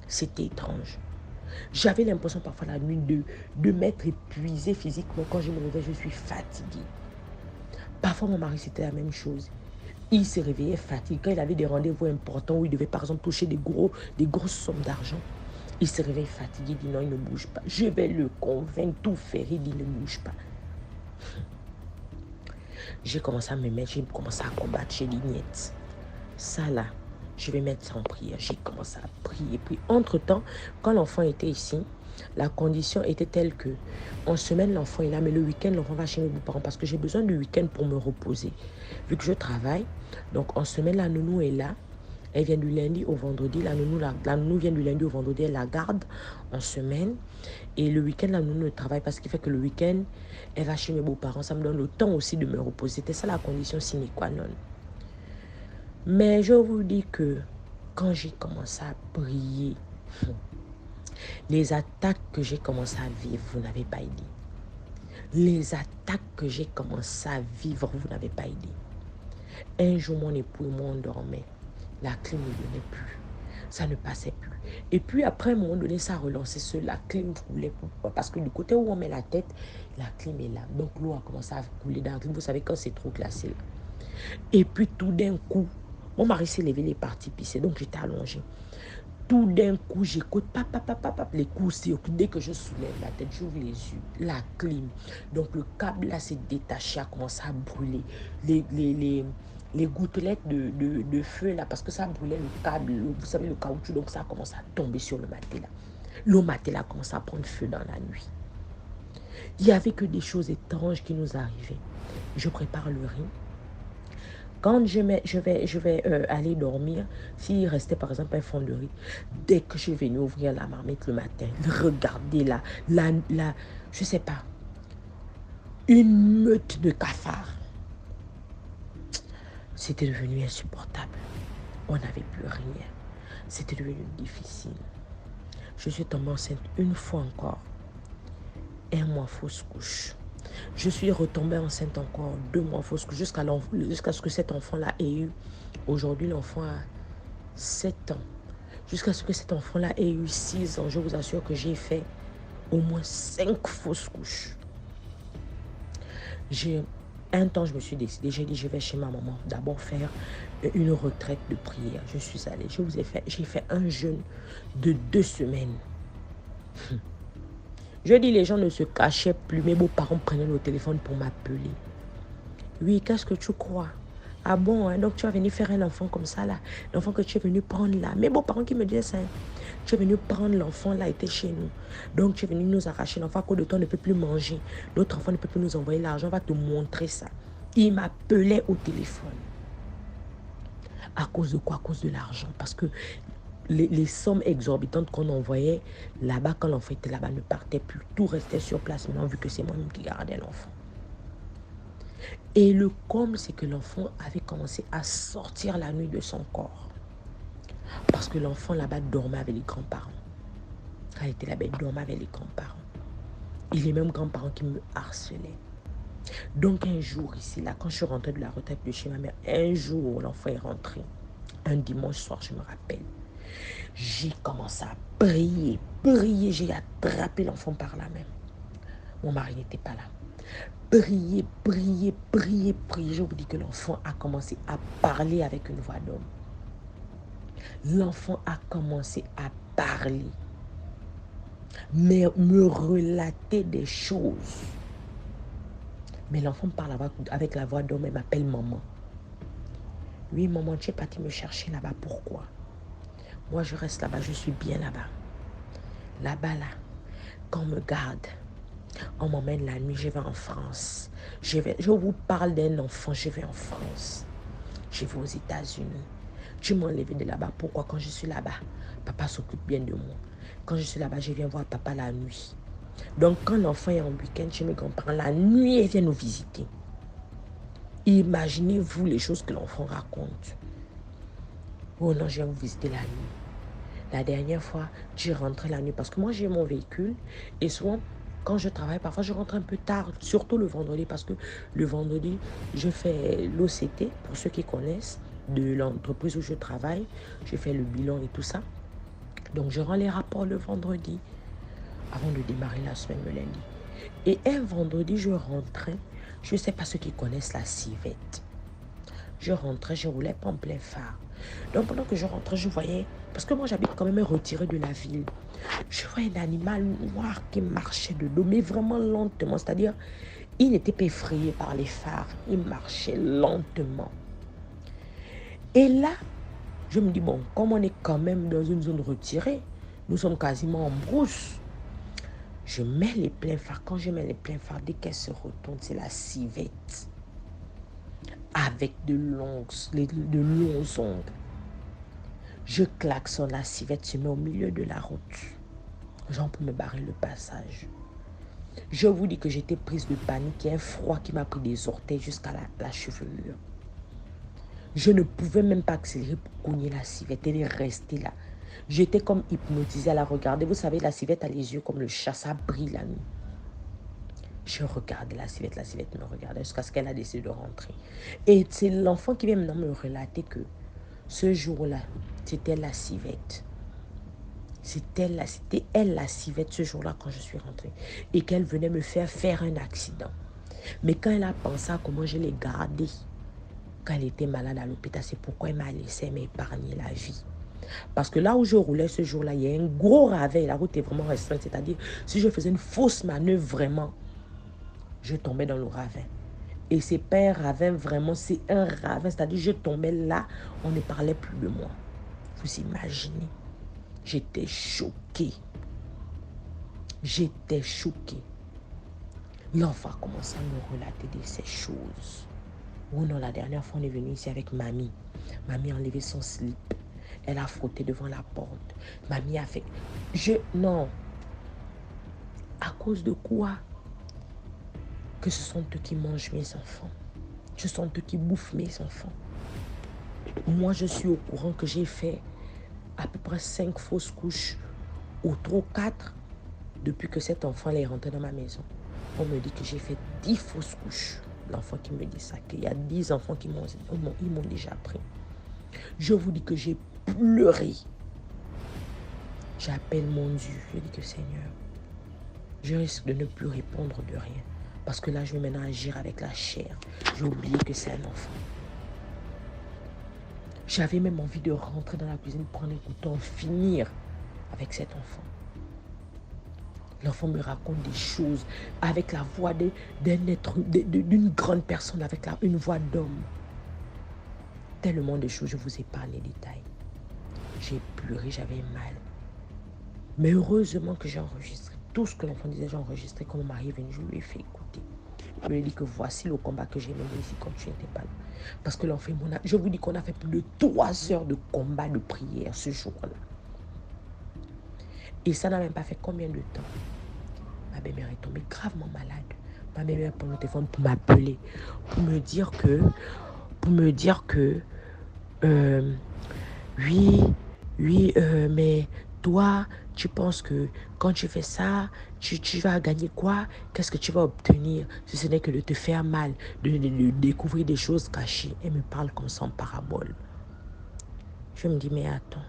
C'était étrange. J'avais l'impression parfois la nuit de m'être épuisée physiquement. Quand je me levais, je suis fatiguée. Parfois, mon mari, c'était la même chose. Il se réveillait fatigué. Quand il avait des rendez-vous importants où il devait par exemple toucher des grosses sommes d'argent, il se réveille fatigué, il dit non, il ne bouge pas. Je vais le convaincre, tout faire, il dit il ne bouge pas. J'ai commencé à me mettre, j'ai commencé à combattre chez l'Ignette. Ça là, je vais mettre ça en prière. J'ai commencé à prier. Puis entre-temps, quand l'enfant était ici, la condition était telle que en semaine, l'enfant est là, mais le week-end, l'enfant va chez mes beaux-parents parce que j'ai besoin du week-end pour me reposer. Vu que je travaille, donc en semaine, la nounou est là. Elle vient du lundi au vendredi. La nounou vient du lundi au vendredi, elle la garde en semaine. Et le week-end, la nounou ne travaille pas, ce qui fait que le week-end, elle va chez mes beaux-parents. Ça me donne le temps aussi de me reposer. C'était ça la condition sine qua non. Mais je vous dis que quand j'ai commencé à prier, les attaques que j'ai commencé à vivre, vous n'avez pas idée. Les attaques que j'ai commencé à vivre, vous n'avez pas idée. Un jour, mon époux et moi, on dormait. La clim ne donnait plus. Ça ne passait plus. Et puis après, à un moment donné, ça a relancé. La clim roulait. Pourquoi? Parce que du côté où on met la tête, la clim est là. Donc l'eau a commencé à couler dans la clim. Vous savez, quand c'est trop glacé là. Et puis tout d'un coup, mon mari s'est levé, il est parti pisser. Donc j'étais allongée. Tout d'un coup, j'écoute les coups aussi. Dès que je soulève la tête, j'ouvre les yeux, la clim. Donc le câble là s'est détaché, a commencé à brûler. Les gouttelettes de feu là, parce que ça brûlait le câble, vous savez, le caoutchouc. Donc ça a commencé à tomber sur le matelas. Le matelas a commencé à prendre feu dans la nuit. Il n'y avait que des choses étranges qui nous arrivaient. Je prépare le riz. Quand je vais aller dormir, s'il restait par exemple un fond de riz, dès que je suis venue ouvrir la marmite le matin, regardez je sais pas, une meute de cafards. C'était devenu insupportable. On n'avait plus rien. C'était devenu difficile. Je suis tombée enceinte une fois encore. 1 mois fausse couche. Je suis retombée enceinte encore 2 mois fausse couche jusqu'à ce que cet enfant-là ait eu. Aujourd'hui, l'enfant a 7 ans. Jusqu'à ce que cet enfant-là ait eu 6 ans. Je vous assure que j'ai fait au moins 5 fausses couches. Un temps, je me suis décidée, j'ai dit, je vais chez ma maman d'abord faire une retraite de prière. Je suis allée, j'ai fait un jeûne de 2 semaines. Je dis, les gens ne se cachaient plus. Mes beaux-parents prenaient le téléphone pour m'appeler. Oui, qu'est-ce que tu crois? Ah bon, hein, donc tu es venu faire un enfant comme ça là. L'enfant que tu es venu prendre là. Mes beaux-parents qui me disaient ça. Tu es venu prendre l'enfant là, était chez nous. Donc tu es venu nous arracher l'enfant. À cause de toi, on ne peut plus manger. L'autre enfant ne peut plus nous envoyer l'argent. On va te montrer ça. Il m'appelait au téléphone. À cause de quoi? À cause de l'argent. Parce que les sommes exorbitantes qu'on envoyait là-bas, quand l'enfant était là-bas, ne partait plus. Tout restait sur place maintenant, vu que c'est moi-même qui gardais l'enfant. Et le comble, c'est que l'enfant avait commencé à sortir la nuit de son corps. Parce que l'enfant là-bas dormait avec les grands-parents. Quand il était là-bas, il dormait avec les grands-parents. Et les mêmes grands-parents qui me harcelaient. Donc un jour ici, là, quand je suis rentrée de la retraite de chez ma mère, un jour, l'enfant est rentré. Un dimanche soir, je me rappelle. J'ai commencé à prier. J'ai attrapé l'enfant par la main. Mon mari n'était pas là. Prier. Je vous dis que l'enfant a commencé à parler avec une voix d'homme. L'enfant a commencé à parler. Mais me relater des choses. Mais l'enfant parle avec la voix d'homme et m'appelle maman. Oui, maman, tu es partie me chercher là-bas. Pourquoi? Moi, je reste là-bas, je suis bien là-bas. Là-bas, là, quand on me garde, on m'emmène la nuit, je vais en France. Je vous parle d'un enfant, je vais en France. Je vais aux États-Unis. Tu m'as enlevé de là-bas. Pourquoi? Quand je suis là-bas, papa s'occupe bien de moi. Quand je suis là-bas, je viens voir papa la nuit. Donc, quand l'enfant est en week-end chez mes grands-parents, la nuit, il vient nous visiter. Imaginez-vous les choses que l'enfant raconte. Oh non, je viens vous visiter la nuit. La dernière fois, je rentrais la nuit parce que moi, j'ai mon véhicule. Et souvent, quand je travaille, parfois, je rentre un peu tard, surtout le vendredi. Parce que le vendredi, je fais l'OCT, pour ceux qui connaissent, de l'entreprise où je travaille. Je fais le bilan et tout ça. Donc, je rends les rapports le vendredi avant de démarrer la semaine le lundi. Et un vendredi, je rentrais. Je ne sais pas ceux qui connaissent la civette. Je rentrais, je roulais pas en plein phare. Donc pendant que je rentrais, je voyais, parce que moi j'habite quand même retiré de la ville, je voyais un animal noir qui marchait de dos, mais vraiment lentement. C'est-à-dire, il n'était pas effrayé par les phares, il marchait lentement. Et là, je me dis, bon, comme on est quand même dans une zone retirée, nous sommes quasiment en brousse. Je mets les pleins phares. Quand je mets les pleins phares, dès qu'elle se retourne, c'est la civette. Avec de longs ongles. Je klaxonne, la civette se met au milieu de la route. Genre pour me barrer le passage. Je vous dis que j'étais prise de panique. Il y a un froid qui m'a pris des orteils jusqu'à la chevelure. Je ne pouvais même pas accélérer pour cogner la civette. Elle est restée là. J'étais comme hypnotisée à la regarder. Vous savez, la civette a les yeux comme le chat, ça brille la nuit. Je regardais la civette me regardait jusqu'à ce qu'elle a décidé de rentrer. Et c'est l'enfant qui vient maintenant me relater que ce jour-là, c'était la civette. C'était elle la civette ce jour-là quand je suis rentrée. Et qu'elle venait me faire un accident. Mais quand elle a pensé à comment je l'ai gardée, quand elle était malade à l'hôpital, c'est pourquoi elle m'a laissé m'épargner la vie. Parce que là où je roulais ce jour-là, il y a un gros ravin. La route est vraiment restreinte. C'est-à-dire, si je faisais une fausse manœuvre, vraiment, je tombais dans le ravin. Et c'est pas un ravin, vraiment, c'est un ravin. C'est-à-dire, je tombais là, on ne parlait plus de moi. Vous imaginez? J'étais choquée. J'étais choquée. L'enfant a commencé à me relater de ces choses. Oh non, la dernière fois, on est venu ici avec mamie. Mamie a enlevé son slip. Elle a frotté devant la porte. Mamie a fait... Non. À cause de quoi? Que ce sont eux qui mangent mes enfants. Ce sont eux qui bouffent mes enfants. Moi, je suis au courant que j'ai fait à peu près 5 fausses couches, ou trop 4, depuis que cet enfant est rentré dans ma maison. On me dit que j'ai fait 10 fausses couches. L'enfant qui me dit ça, qu'il y a 10 enfants qui m'ont déjà pris. Je vous dis que j'ai pleuré. J'appelle mon Dieu. Je dis que Seigneur, je risque de ne plus répondre de rien. Parce que là, je vais maintenant agir avec la chair. J'ai oublié que c'est un enfant. J'avais même envie de rentrer dans la cuisine, prendre un couteau, en finir avec cet enfant. L'enfant me raconte des choses avec la voix d'une grande personne, avec une voix d'homme. Tellement de choses, je vous épargne les détails. J'ai pleuré, j'avais mal. Mais heureusement que j'ai enregistré. Tout ce que l'enfant disait, j'ai enregistré. Quand mon mari est venu, je lui ai fait écouter. Je lui ai dit que voici le combat que j'ai mené ici quand tu n'étais pas là. Parce que l'enfant, je vous dis qu'on a fait plus de 3 heures de combat de prière ce jour-là. Et ça n'a même pas fait combien de temps? Ma belle-mère est tombée gravement malade. Ma belle-mère prend le téléphone pour m'appeler, pour me dire que oui, mais toi, tu penses que quand tu fais ça, tu vas gagner quoi? Qu'est-ce que tu vas obtenir si ce n'est que de te faire mal, de découvrir des choses cachées? Elle me parle comme ça en parabole. Je me dis, mais attends,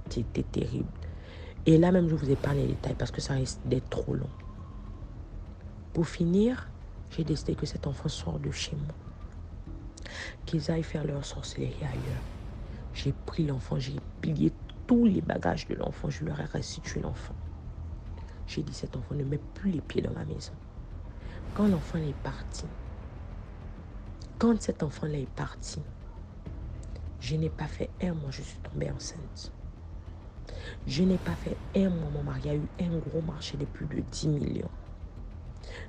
c'était terrible. Et là même, je vous épargne les détails parce que ça risque d'être trop long. Pour finir, j'ai décidé que cet enfant sort de chez moi. Qu'ils aillent faire leur sorcellerie ailleurs. J'ai pris l'enfant, j'ai plié tous les bagages de l'enfant. Je leur ai restitué l'enfant. J'ai dit, cet enfant ne met plus les pieds dans ma maison. Quand l'enfant est parti, quand cet enfant est parti, je n'ai pas fait un mois, je suis tombée enceinte. Je n'ai pas fait un mois, mon mari a eu un gros marché de plus de 10 millions.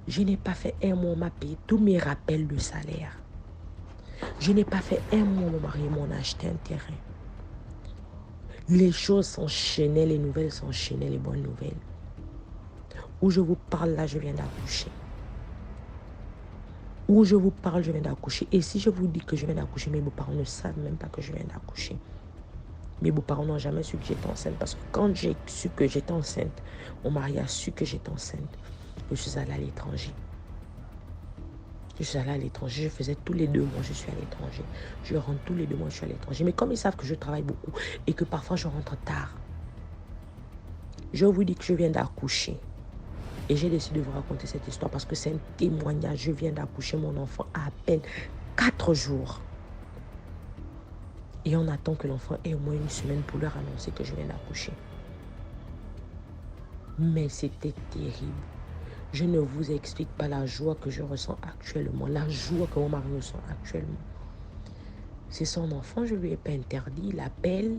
Je n'ai pas fait un mois, on m'a payé tous mes rappels de salaire. Je n'ai pas fait un mois, mon mari m'a acheté un terrain. Les choses s'enchaînaient, les nouvelles s'enchaînaient, les bonnes nouvelles. Où je vous parle, là, je viens d'accoucher. Où je vous parle, je viens d'accoucher. Et si je vous dis que je viens d'accoucher, mes beaux-parents ne savent même pas que je viens d'accoucher. Mes beaux-parents n'ont jamais su que j'étais enceinte. Parce que quand j'ai su que j'étais enceinte, mon mari a su que j'étais enceinte. Je suis allée à l'étranger. Je faisais tous les 2 mois, je suis à l'étranger. Je rentre tous les 2 mois, je suis à l'étranger. Mais comme ils savent que je travaille beaucoup et que parfois je rentre tard, je vous dis que je viens d'accoucher. Et j'ai décidé de vous raconter cette histoire parce que c'est un témoignage. Je viens d'accoucher mon enfant à peine 4 jours. Et on attend que l'enfant ait au moins 1 semaine pour leur annoncer que je viens d'accoucher. Mais c'était terrible. Je ne vous explique pas la joie que je ressens actuellement, la joie que mon mari ressent actuellement. C'est son enfant, je ne lui ai pas interdit, il appelle,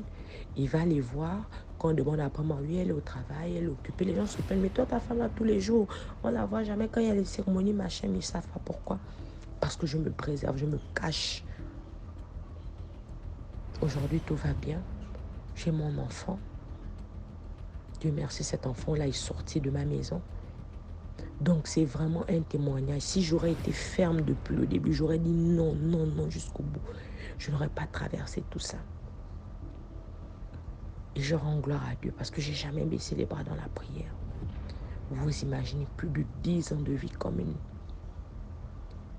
il va les voir. Quand on demande après moi, oui, elle est au travail, elle est occupée, les gens se plaignent, mais toi, ta femme, là, tous les jours, on ne la voit jamais quand il y a les cérémonies, machin, mais ils ne savent pas pourquoi. Parce que je me préserve, je me cache. Aujourd'hui, tout va bien. J'ai mon enfant. Dieu merci, cet enfant-là est sorti de ma maison. Donc c'est vraiment un témoignage. Si j'aurais été ferme depuis le début, j'aurais dit non, non, non jusqu'au bout. Je n'aurais pas traversé tout ça. Et je rends gloire à Dieu parce que j'ai jamais baissé les bras dans la prière. Vous imaginez plus de 10 ans de vie commune,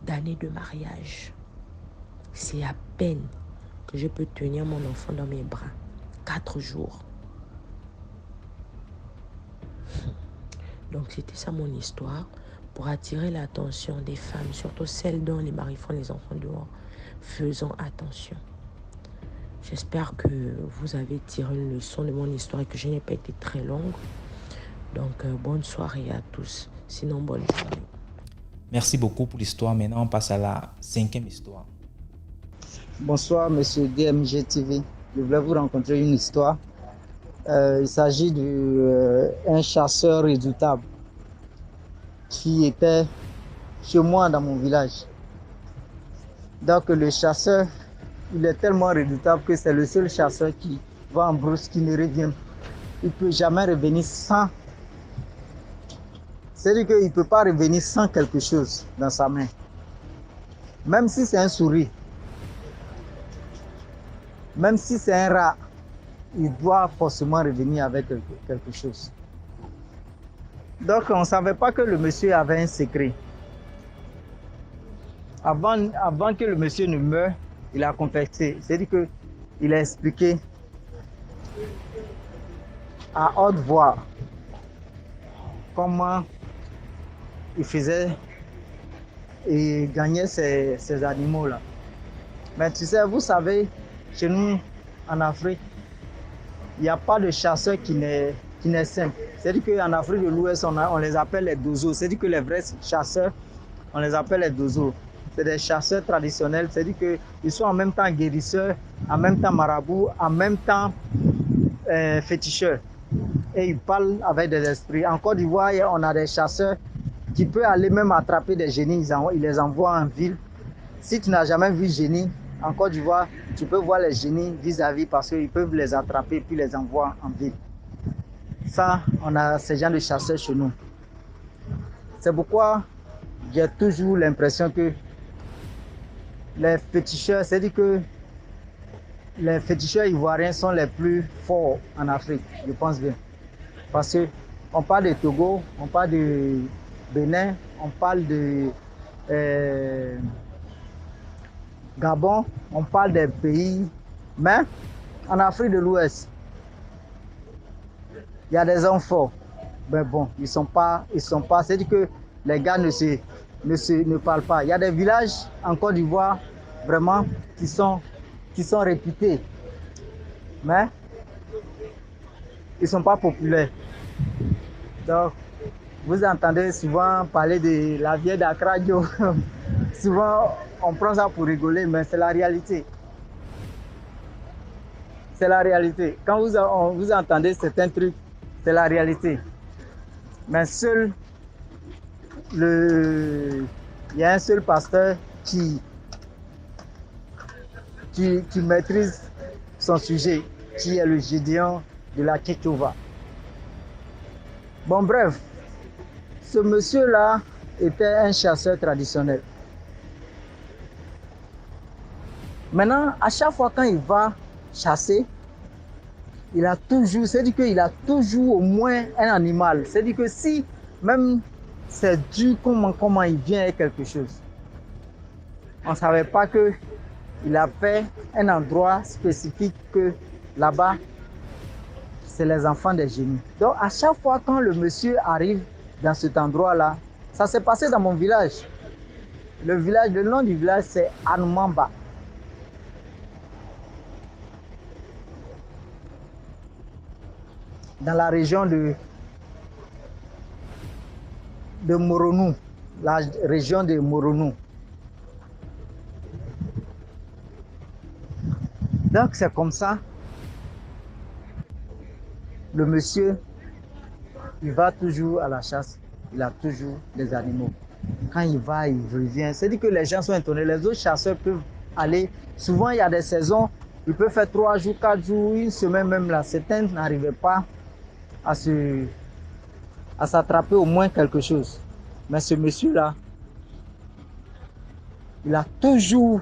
d'années de mariage. C'est à peine que je peux tenir mon enfant dans mes bras. 4 jours. Donc c'était ça mon histoire, pour attirer l'attention des femmes, surtout celles dont les maris font les enfants dehors. Faisons attention. J'espère que vous avez tiré une leçon de mon histoire et que je n'ai pas été très longue. Donc bonne soirée à tous. Sinon bonne journée. Merci beaucoup pour l'histoire. Maintenant, on passe à la 5e histoire. Bonsoir, monsieur DMG TV. Je voulais vous raconter une histoire. Il s'agit d'un chasseur redoutable qui était chez moi dans mon village. Donc le chasseur, il est tellement redoutable que c'est le seul chasseur qui va en brousse, qui ne revient. Il ne peut jamais revenir sans. C'est-à-dire qu'il ne peut pas revenir sans quelque chose dans sa main. Même si c'est un souris, même si c'est un rat, il doit forcément revenir avec quelque chose. Donc on ne savait pas que le monsieur avait un secret. Avant que le monsieur ne meure, il a confessé. C'est-à-dire qu'il a expliqué à haute voix comment il faisait et gagnait ces animaux-là. Mais tu sais, vous savez, chez nous, en Afrique, il n'y a pas de chasseur qui n'est simple. C'est-à-dire qu'en Afrique de l'Ouest, on les appelle les dozos. C'est-à-dire que les vrais chasseurs, on les appelle les dozos. C'est des chasseurs traditionnels. C'est-à-dire qu'ils sont en même temps guérisseurs, en même temps marabouts, en même temps féticheurs. Et ils parlent avec des esprits. En Côte d'Ivoire, on a des chasseurs qui peuvent aller même attraper des génies. Ils les envoient en ville. Si tu n'as jamais vu génie, en Côte d'Ivoire, tu peux voir les génies vis-à-vis parce qu'ils peuvent les attraper puis les envoyer en ville. Ça, on a ces gens de chasseurs chez nous. C'est pourquoi j'ai toujours l'impression que les féticheurs, c'est-à-dire que les féticheurs ivoiriens sont les plus forts en Afrique, je pense bien. Parce qu'on parle de Togo, on parle de Bénin, on parle de Gabon, on parle des pays, mais en Afrique de l'Ouest, il y a des hommes forts. Mais bon, ils sont pas, c'est-à-dire que les gars ne parlent pas. Il y a des villages en Côte d'Ivoire, vraiment, qui sont réputés. Mais ils ne sont pas populaires. Donc, vous entendez souvent parler de la vieille d'Accra. Souvent, on prend ça pour rigoler, mais c'est la réalité. C'est la réalité. Quand vous entendez certains trucs, c'est la réalité. Mais il y a un seul pasteur qui maîtrise son sujet, qui est le Gédéon de la Kétouva. Bon, bref, ce monsieur-là était un chasseur traditionnel. Maintenant, à chaque fois quand il va chasser, il a toujours, c'est-à-dire qu'il a toujours au moins un animal. C'est-à-dire que si même c'est dur comment il vient avec quelque chose, on ne savait pas qu'il a fait un endroit spécifique que là-bas, c'est les enfants des génies. Donc à chaque fois quand le monsieur arrive dans cet endroit-là, ça s'est passé dans mon village. Le nom du village c'est Anoumamba. Dans la région de Moronou, la région de Moronou. Donc c'est comme ça, le monsieur, il va toujours à la chasse, il a toujours des animaux. Quand il va, il revient. C'est-à-dire que les gens sont étonnés. Les autres chasseurs peuvent aller, souvent il y a des saisons, ils peuvent faire 3 jours, 4 jours, une semaine même là. Certains n'arrivaient pas à s'attraper au moins quelque chose. Mais ce monsieur-là, il a toujours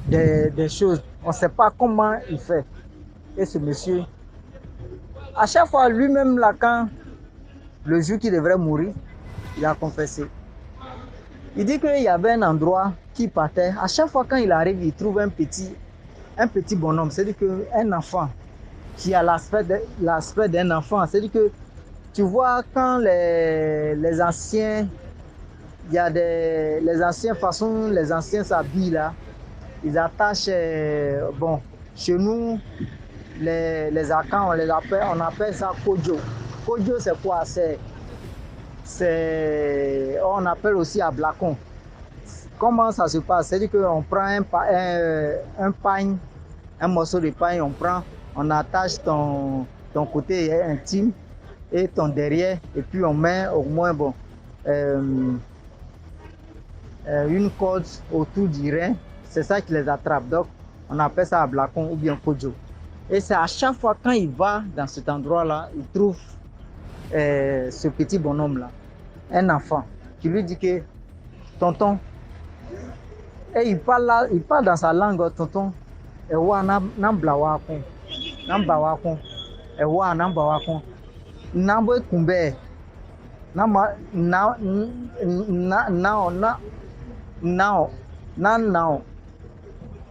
des choses. On ne sait pas comment il fait. Et ce monsieur, à chaque fois, lui-même, là, quand le jour qu'il devrait mourir, il a confessé. Il dit qu'il y avait un endroit qui partait. À chaque fois, quand il arrive, il trouve un petit bonhomme. C'est-à-dire qu'un enfant qui a l'aspect d'un enfant. C'est-à-dire que tu vois, quand les anciens, il y a les anciens façons, les anciens s'habillent là, ils attachent, bon, chez nous, les Akans, on appelle ça kojo. Kojo, c'est quoi? On appelle aussi ablacon. Comment ça se passe? C'est-à-dire qu'on prend un pagne, un morceau de pagne, on attache ton côté intime et ton derrière, et puis on met au moins une corde autour du rein. C'est ça qui les attrape. Donc, on appelle ça ablacon ou bien kojo. Et c'est à chaque fois quand il va dans cet endroit-là, il trouve ce petit bonhomme-là, un enfant, qui lui dit que tonton, et il parle dans sa langue, tonton, ewa namblawakon, nambawakon, ewa nambawakon, nambo kumbe, nama now,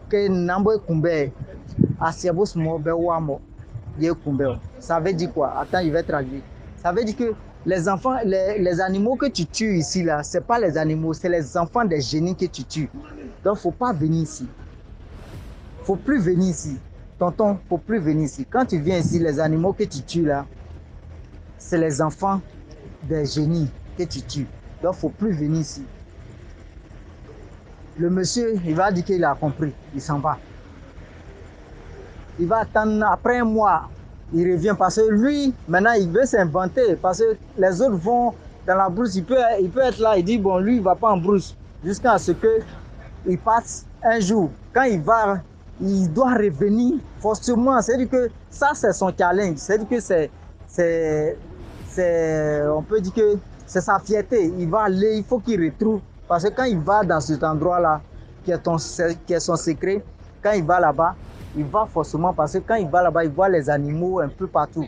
que nambo kumbe, asiabos mo bewamo, ye kumbe. Ça veut dire quoi? Attends, je vais traduire. Ça veut dire que les enfants, les animaux que tu tues ici, là, ce n'est pas les animaux, c'est les enfants des génies que tu tues. Donc, il ne faut pas venir ici. Il ne faut plus venir ici. Tonton, il ne faut plus venir ici. Quand tu viens ici, les animaux que tu tues, là, c'est les enfants des génies que tu tues. Donc, il ne faut plus venir ici. Le monsieur, il va dire qu'il a compris. Il s'en va. Il va attendre après un mois. Il revient parce que lui, maintenant, il veut s'inventer. Parce que les autres vont dans la brousse. Il peut être là. Il dit, bon, lui, il ne va pas en brousse. Jusqu'à ce qu'il passe un jour. Quand il va, il doit revenir forcément. C'est-à-dire que ça, c'est son challenge. C'est-à-dire que on peut dire que c'est sa fierté. Il va aller, il faut qu'il retrouve. Parce que quand il va dans cet endroit-là, qui est son secret, quand il va là-bas, il va forcément, parce que quand il va là-bas, il voit les animaux un peu partout.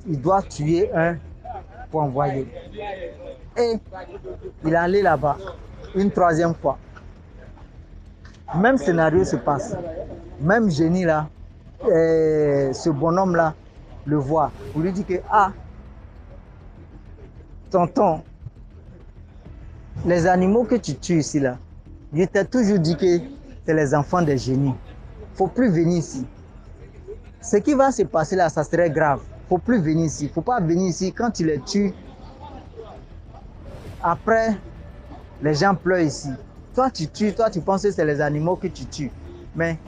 Il doit tuer un pour envoyer. Et il est allé là-bas une troisième fois. Même scénario se passe. Même génie là, ce bonhomme-là le voit. Pour lui dire que, ah, tonton, les animaux que tu tues ici là, je t'ai toujours dit que c'est les enfants des génies. Il ne faut plus venir ici. Ce qui va se passer là, ça serait grave. Il ne faut plus venir ici. Il ne faut pas venir ici. Quand tu les tues, après, les gens pleurent ici. Toi, tu tues, toi, tu penses que c'est les animaux que tu tues. Mais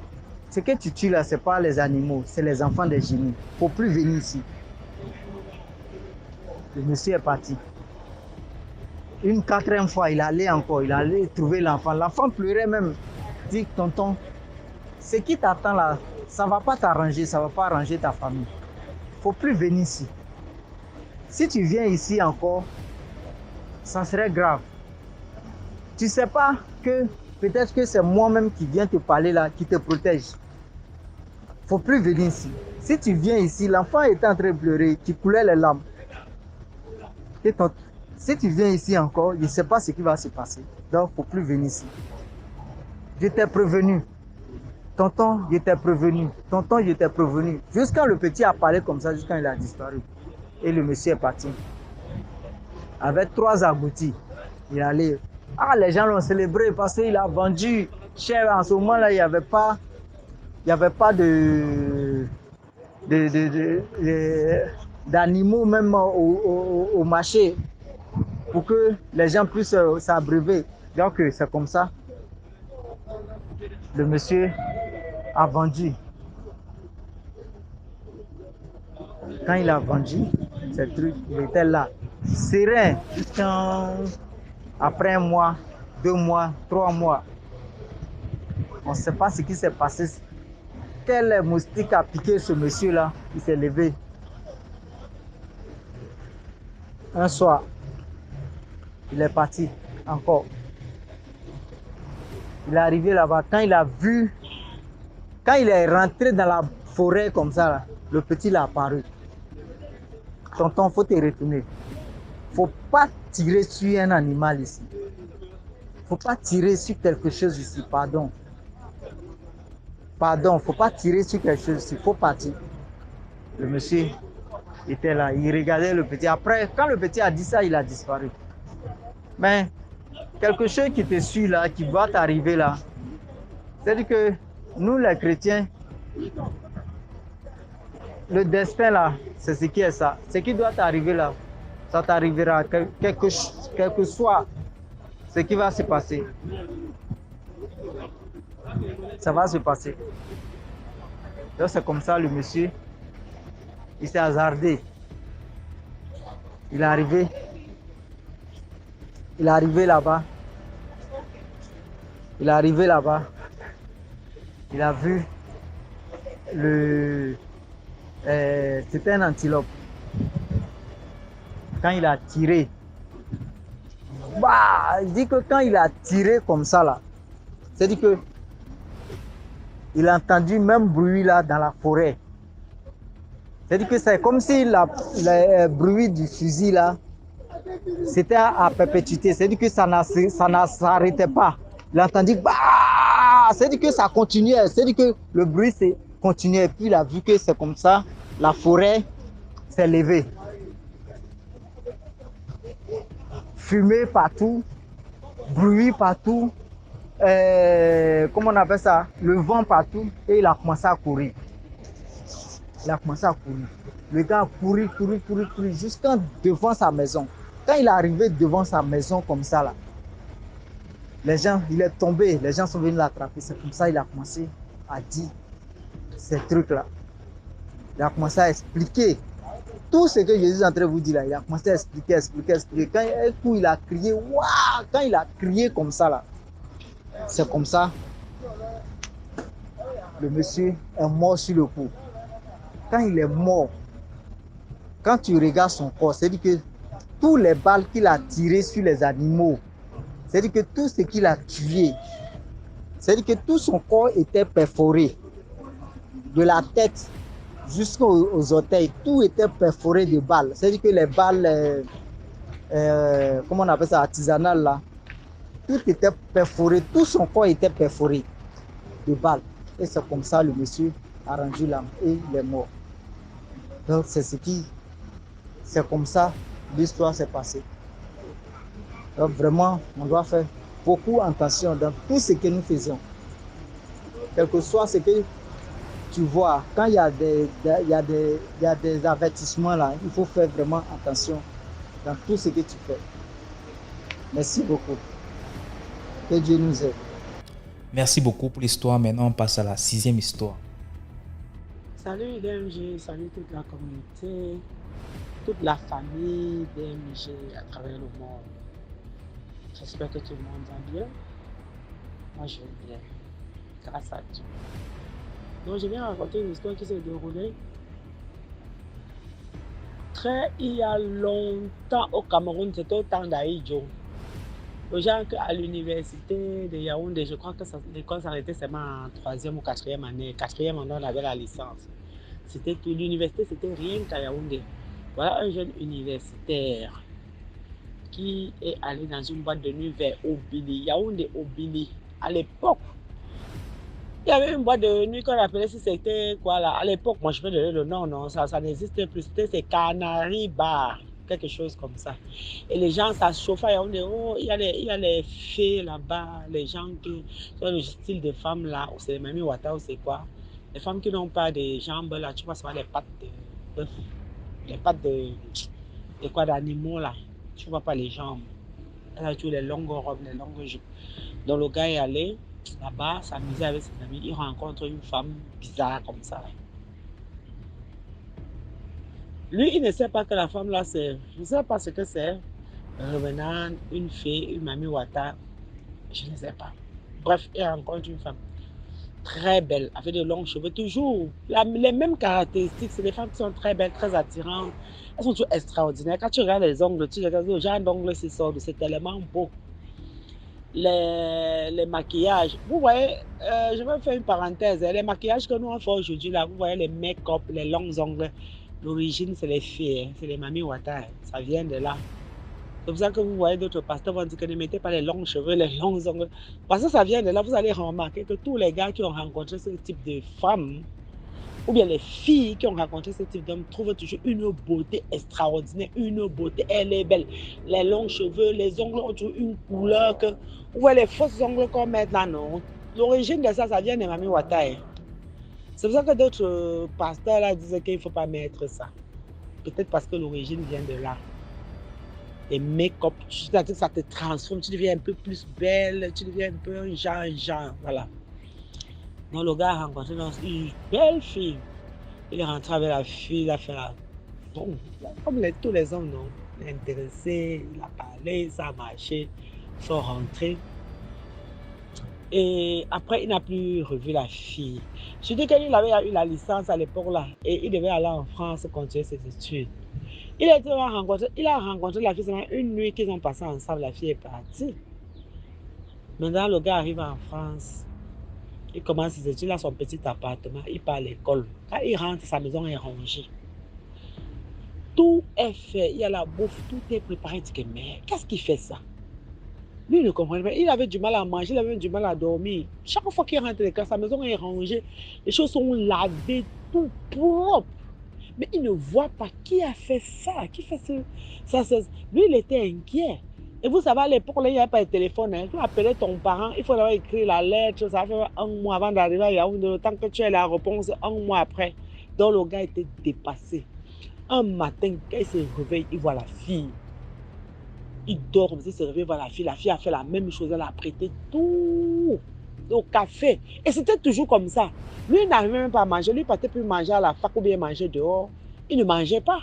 ce que tu tues là, ce n'est pas les animaux, c'est les enfants des génies. Il ne faut plus venir ici. Le monsieur est parti. Une quatrième fois, il allait encore, il allait trouver l'enfant. L'enfant pleurait même. Il dit, tonton, ce qui t'attend là, ça ne va pas t'arranger, ça ne va pas arranger ta famille. Il ne faut plus venir ici. Si tu viens ici encore, ça serait grave. Tu ne sais pas que peut-être que c'est moi-même qui viens te parler là, qui te protège. Il ne faut plus venir ici. Si tu viens ici, l'enfant était en train de pleurer, tu coulais les larmes. Si tu viens ici encore, je ne sais pas ce qui va se passer. Donc, il ne faut plus venir ici. Je t'ai prévenu. Tonton, je t'ai prévenu. Tonton, je t'ai prévenu. Jusqu'à le petit a parlé comme ça, jusqu'à il a disparu. Et le monsieur est parti. Avec 3 agoutis. Il allait. Ah, les gens l'ont célébré parce qu'il a vendu cher. En ce moment-là, il n'y avait pas d'animaux même au marché pour que les gens puissent s'abreuver. Donc, c'est comme ça. Le monsieur a vendu. Quand il a vendu ces trucs, il était là, serein. Après un mois, 2 mois, 3 mois, on ne sait pas ce qui s'est passé. Quel moustique a piqué ce monsieur-là? Il s'est levé. un soir, il est parti encore. Il est arrivé là-bas. Quand il a vu, quand il est rentré dans la forêt comme ça, là, le petit l'a apparu. Tonton, faut te retourner. Faut pas tirer sur un animal ici. Faut pas tirer sur quelque chose ici, pardon. Pardon, faut pas tirer sur quelque chose ici, faut partir. Le monsieur était là, il regardait le petit. Après, quand le petit a dit ça, il a disparu. Mais quelque chose qui te suit là, qui va t'arriver là, c'est-à-dire que nous les chrétiens, le destin là, c'est ce qui est ça. Ce qui doit t'arriver là, ça t'arrivera, quel que soit ce qui va se passer. Ça va se passer. Donc c'est comme ça, le monsieur, il s'est hasardé. Il est arrivé là-bas. Il est arrivé là-bas. Il a vu c'était un antilope. Quand il a tiré, il dit que quand il a tiré comme ça là, c'est-à-dire que il a entendu même bruit là dans la forêt. C'est-à-dire que c'est comme si le bruit du fusil là, c'était à perpétuité. C'est-à-dire que ça ne s'arrêtait pas. Il a entendu, c'est-à-dire que ça continuait. C'est-à-dire que le bruit continuait. Puis il a vu que c'est comme ça, la forêt s'est levée. Fumée partout, bruit partout, comment on appelle ça, le vent partout, et il a commencé à courir. Il a commencé à courir. Le gars a couru jusqu'à devant sa maison. Quand il est arrivé devant sa maison comme ça là, les gens, il est tombé, les gens sont venus l'attraper. C'est comme ça qu'il a commencé à dire ces trucs-là. Il a commencé à expliquer tout ce que Jésus est en train de vous dire là. Il a commencé à expliquer. Quand un coup il a crié, waouh! Quand il a crié comme ça là, c'est comme ça. Le monsieur est mort sur le coup. Quand il est mort, quand tu regardes son corps, c'est-à-dire que tous les balles qu'il a tirées sur les animaux, c'est-à-dire que tout ce qu'il a tué, c'est-à-dire que tout son corps était perforé. De la tête jusqu'aux orteils, tout était perforé de balles. C'est-à-dire que les balles, comment on appelle ça, artisanales là, tout était perforé, tout son corps était perforé de balles. Et c'est comme ça le monsieur a rendu l'âme et il est mort. Donc c'est comme ça l'histoire s'est passée. Donc vraiment, on doit faire beaucoup attention dans tout ce que nous faisons. Quel que soit ce que tu vois, quand il y a des avertissements là, il faut faire vraiment attention dans tout ce que tu fais. Merci beaucoup. Que Dieu nous aide. Merci beaucoup pour l'histoire. Maintenant, on passe à la 6e histoire. Salut DMG, salut toute la communauté, toute la famille DMG à travers le monde. J'espère que tout le monde va bien. Moi, je vais bien, grâce à Dieu. Donc, je viens raconter une histoire qui s'est déroulée il y a longtemps au Cameroun. C'était au temps d'Aïdjo. Les gens à l'université de Yaoundé, je crois que l'école s'arrêtait seulement en 3e ou 4e année. 4e année, on avait la licence. L'université, c'était rien qu'à Yaoundé. Voilà un jeune universitaire qui est allé dans une boîte de nuit vers Obili, Yaoundé Obili. À l'époque, il y avait une boîte de nuit qu'on appelait, si c'était quoi là. À l'époque, moi je peux donner le nom, non, ça n'existe plus. C'était Canary Bar, quelque chose comme ça. Et les gens, ça chauffait. On dit, oh, il y a les fées là-bas, les gens qui ont le style de femmes là, ou c'est les Mami Wata ou c'est quoi. Les femmes qui n'ont pas de jambes là, tu vois, ça va les pattes de bœuf, les pattes de quoi d'animaux là. Tu vois pas les jambes. Elle a toujours les longues robes, les longues jupes. Donc le gars est allé là-bas, s'amuser avec ses amis. Il rencontre une femme bizarre comme ça. Lui, il ne sait pas que la femme là, je ne sais pas ce que c'est. Un revenant, une fée, une Mami Wata, je ne sais pas. Bref, il rencontre une femme. très belles, avec de longs cheveux, toujours les mêmes caractéristiques. C'est des femmes qui sont très belles, très attirantes. Elles sont toujours extraordinaires. Quand tu regardes les ongles, tu regardes le genre d'ongles, c'est tellement beau. Les maquillages. Vous voyez, je vais faire une parenthèse. Les maquillages que nous on fait aujourd'hui, là, vous voyez les make-up, les longs ongles. L'origine, c'est les filles, c'est les mamies Wata. Ça vient de là. C'est pour ça que vous voyez d'autres pasteurs vont dire que ne mettez pas les longs cheveux, les longs ongles. Parce que ça vient de là. Vous allez remarquer que tous les gars qui ont rencontré ce type de femmes, ou bien les filles qui ont rencontré ce type d'homme, trouvent toujours une beauté extraordinaire, une beauté, elle est belle. Les longs cheveux, les ongles ont toujours une couleur que... Vous voyez les fausses ongles qu'on met là, non. L'origine de ça, ça vient de Mami Watae. C'est pour ça que d'autres pasteurs là disent qu'il ne faut pas mettre ça. Peut-être parce que l'origine vient de là. Les make-up, c'est-à-dire que ça te transforme, tu deviens un peu plus belle, tu deviens un peu un genre, voilà. Donc le gars a rencontré une belle fille. Il est rentré avec la fille, il a fait la... Bon, comme tous les hommes, non. Il est intéressé, il a parlé, ça a marché, ils sont rentrés. Et après, il n'a plus revu la fille. Je dis qu'il avait eu la licence à l'époque là, et il devait aller en France continuer ses études. Il a rencontré la fille seulement une nuit qu'ils ont passé ensemble, la fille est partie. Maintenant, le gars arrive en France. Il commence ses études, il a son petit appartement, il part à l'école. Quand il rentre, sa maison est rangée. Tout est fait, il y a la bouffe, tout est préparé. Il dit que, mais qu'est-ce qui fait ça? Lui, il ne comprenait pas. Il avait du mal à manger, il avait du mal à dormir. Chaque fois qu'il rentre à l'école, sa maison est rangée. Les choses sont lavées, tout propre. Mais il ne voit pas qui a fait ça, qui fait ça. Lui, il était inquiet. Et vous savez, à l'époque, il n'y avait pas de téléphone. Hein. Tu appelais ton parent, il faut avoir écrit la lettre. Ça fait un mois avant d'arriver à Yaoundé. Le temps que tu aies la réponse, un mois après. Donc, le gars était dépassé. Un matin, quand il se réveille, il voit la fille. Il dort comme ça, il se réveille, il voit la fille. La fille a fait la même chose, elle a prêté tout au café. Et c'était toujours comme ça. Lui, il n'arrivait même pas à manger. Lui, il partait plus manger à la fac ou bien manger dehors. Il ne mangeait pas.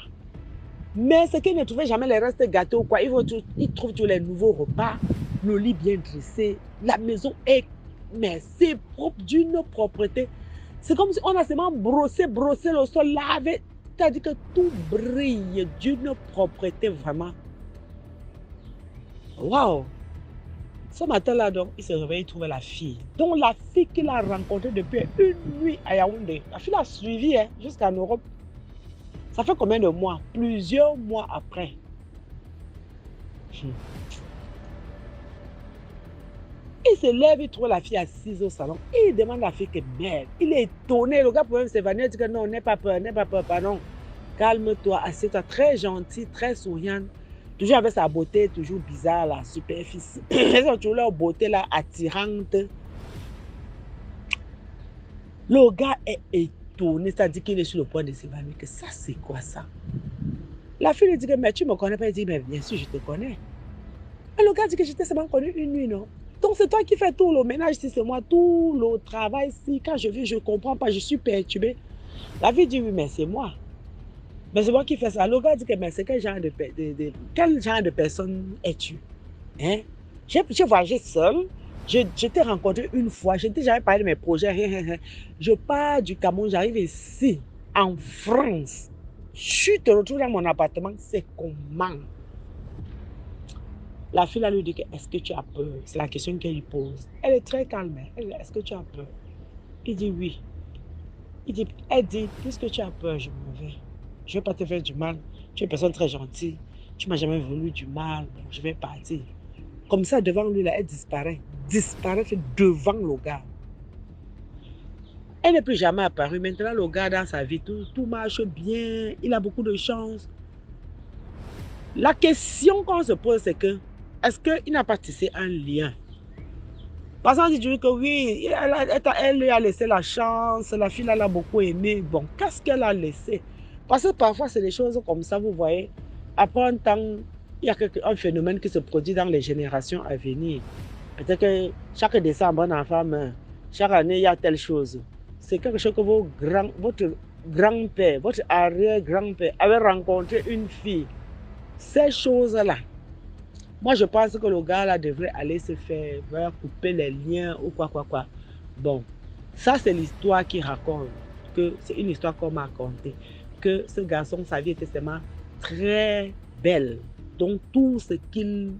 Mais ce qu'il ne trouvait jamais les restes gâtés ou quoi, il trouve tous les nouveaux repas, le lit bien dressé, la maison est, mais c'est propre, d'une propreté. C'est comme si on a seulement brossé le sol, lavé, c'est-à-dire que tout brille d'une propreté vraiment. Waouh! Ce matin-là, donc, il se réveille, il trouve la fille. Donc, la fille qu'il a rencontrée depuis une nuit à Yaoundé. La fille l'a suivi jusqu'en Europe. Ça fait combien de mois? Plusieurs mois après. Il se lève, il trouve la fille assise au salon. Il demande à la fille que merde. Il est étonné. Le gars peut même s'évanouir. Il dit que non, n'aie pas peur, pardon. Calme-toi, assieds-toi. Très gentil, très souriante. Toujours avec sa beauté, toujours bizarre, la superficie. Ils ont toujours leur beauté là, attirante. Le gars est étonné, c'est-à-dire qu'il est sur le point de s'évanouir. Que ça, c'est quoi ça? La fille lui dit que mais tu me connais pas. Il dit mais bien sûr, je te connais. Et le gars dit que je t'ai seulement connu une nuit, non? Donc c'est toi qui fais tout le ménage, si c'est moi, tout le travail. Si quand je viens, je ne comprends pas, je suis perturbée. La fille dit oui, mais c'est moi. Mais c'est moi qui fais ça. Le gars dit que mais c'est quel genre de personne es-tu? Hein? J'ai voyagé seul. Je t'ai rencontré une fois. Je t'ai jamais parlé de mes projets. Je pars du Cameroun, j'arrive ici, en France. Je te retrouve dans mon appartement. C'est comment? La fille lui dit est-ce que tu as peur? C'est la question qu'elle lui pose. Elle est très calme. Elle dit est-ce que tu as peur? Il dit oui. Elle dit puisque tu as peur, je m'en vais. Je ne vais pas te faire du mal. Tu es une personne très gentille. Tu ne m'as jamais voulu du mal. Bon, je vais partir. Comme ça, devant lui, là, elle disparaît. Disparaît devant le gars. Elle n'est plus jamais apparue. Maintenant, le gars, dans sa vie, tout marche bien. Il a beaucoup de chance. La question qu'on se pose, c'est que est-ce qu'il n'a pas tissé un lien? Parce qu'on dit que oui, elle lui a laissé la chance. La fille, elle a beaucoup aimé. Bon, qu'est-ce qu'elle a laissé? Parce que parfois, c'est des choses comme ça, vous voyez. Après un temps, il y a un phénomène qui se produit dans les générations à venir. Peut-être que chaque décembre, un enfant meurt. Chaque année, il y a telle chose. C'est quelque chose que votre grand-père, votre arrière-grand-père avait rencontré une fille. Ces choses-là. Moi, je pense que le gars là devrait aller se faire couper les liens ou quoi. Bon, Ça, c'est l'histoire qui raconte, que c'est une histoire qu'on m'a racontée, que ce garçon, sa vie était tellement très belle. Donc, tout ce qu'il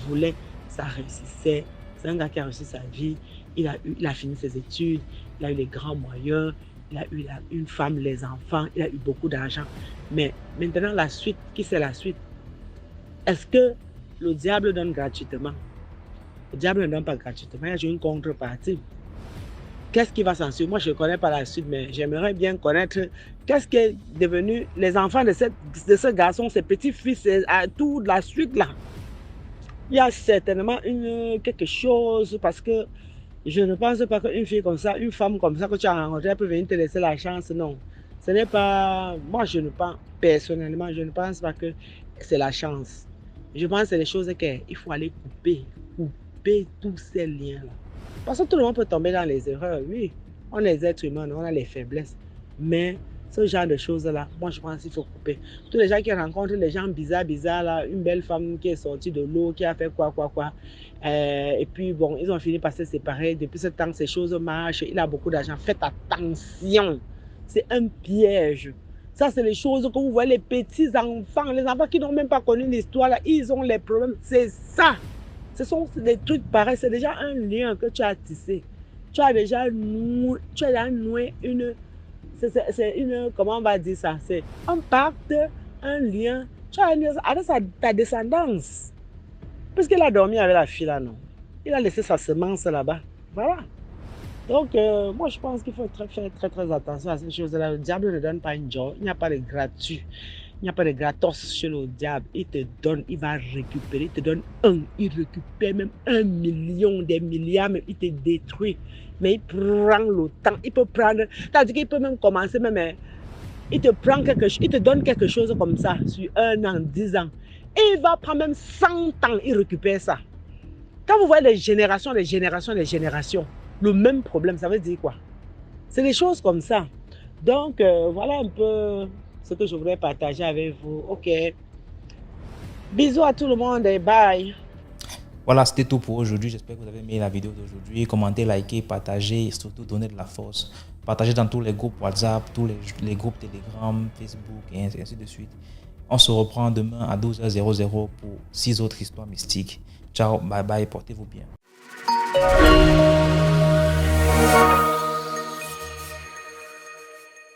voulait, ça réussissait. C'est un gars qui a réussi sa vie. Il a fini ses études, il a eu les grands moyens, il a eu une femme, les enfants, il a eu beaucoup d'argent. Mais maintenant, la suite, qui c'est la suite? Est-ce que le diable donne gratuitement? Le diable ne donne pas gratuitement, il y a une contrepartie. Qu'est-ce qui va s'en suivre? Moi, je ne connais pas la suite, mais j'aimerais bien connaître qu'est-ce qui est devenu les enfants de ce garçon, ses petits-fils, toute la suite là. Il y a certainement quelque chose, parce que je ne pense pas qu'une fille comme ça, une femme comme ça que tu as rencontrée, peut venir te laisser la chance. Non. Ce n'est pas. Moi, je ne pense, personnellement, je ne pense pas que c'est la chance. Je pense que c'est des choses qu'il faut aller couper tous ces liens-là. Parce que tout le monde peut tomber dans les erreurs. Oui, on est des êtres humains, on a les faiblesses. Mais ce genre de choses-là, moi, je pense qu'il faut couper. Tous les gens qui rencontrent les gens bizarres, là, une belle femme qui est sortie de l'eau, qui a fait quoi. Et puis, bon, ils ont fini par se séparer. Depuis ce temps, ces choses marchent. Il a beaucoup d'argent. Faites attention. C'est un piège. Ça, c'est les choses que vous voyez, les petits-enfants, les enfants qui n'ont même pas connu l'histoire, là, ils ont les problèmes. C'est ça. Ce sont des trucs pareils. C'est déjà un lien que tu as tissé. Tu as déjà noué une... C'est une... Comment on va dire ça? C'est un pacte, un lien. Tu as avec ta descendance. Puisqu'il a dormi avec la fille là, non? Il a laissé sa semence là-bas. Voilà. Donc, moi, je pense qu'il faut faire très attention à ces choses-là. Le diable ne donne pas une joie. Il n'y a pas de gratuit. Il n'y a pas de gratos chez le diable. Il te donne, il va récupérer. Il te donne il récupère même 1 million, des milliards, mais il te détruit. Mais il prend le temps. Il peut prendre, c'est-à-dire qu'il peut même commencer, il te prend il te donne quelque chose comme ça, sur 1 an, 10 ans. Et il va prendre même 100 ans, il récupère ça. Quand vous voyez les générations, le même problème, ça veut dire quoi? C'est des choses comme ça. Donc, voilà un peu ce que je voudrais partager avec vous. Ok. Bisous à tout le monde et bye. Voilà, c'était tout pour aujourd'hui. J'espère que vous avez aimé la vidéo d'aujourd'hui. Commentez, likez, partagez et surtout donnez de la force. Partagez dans tous les groupes WhatsApp, tous les groupes Telegram, Facebook et ainsi de suite. On se reprend demain à 12h00 pour 6 autres histoires mystiques. Ciao, bye bye, portez-vous bien.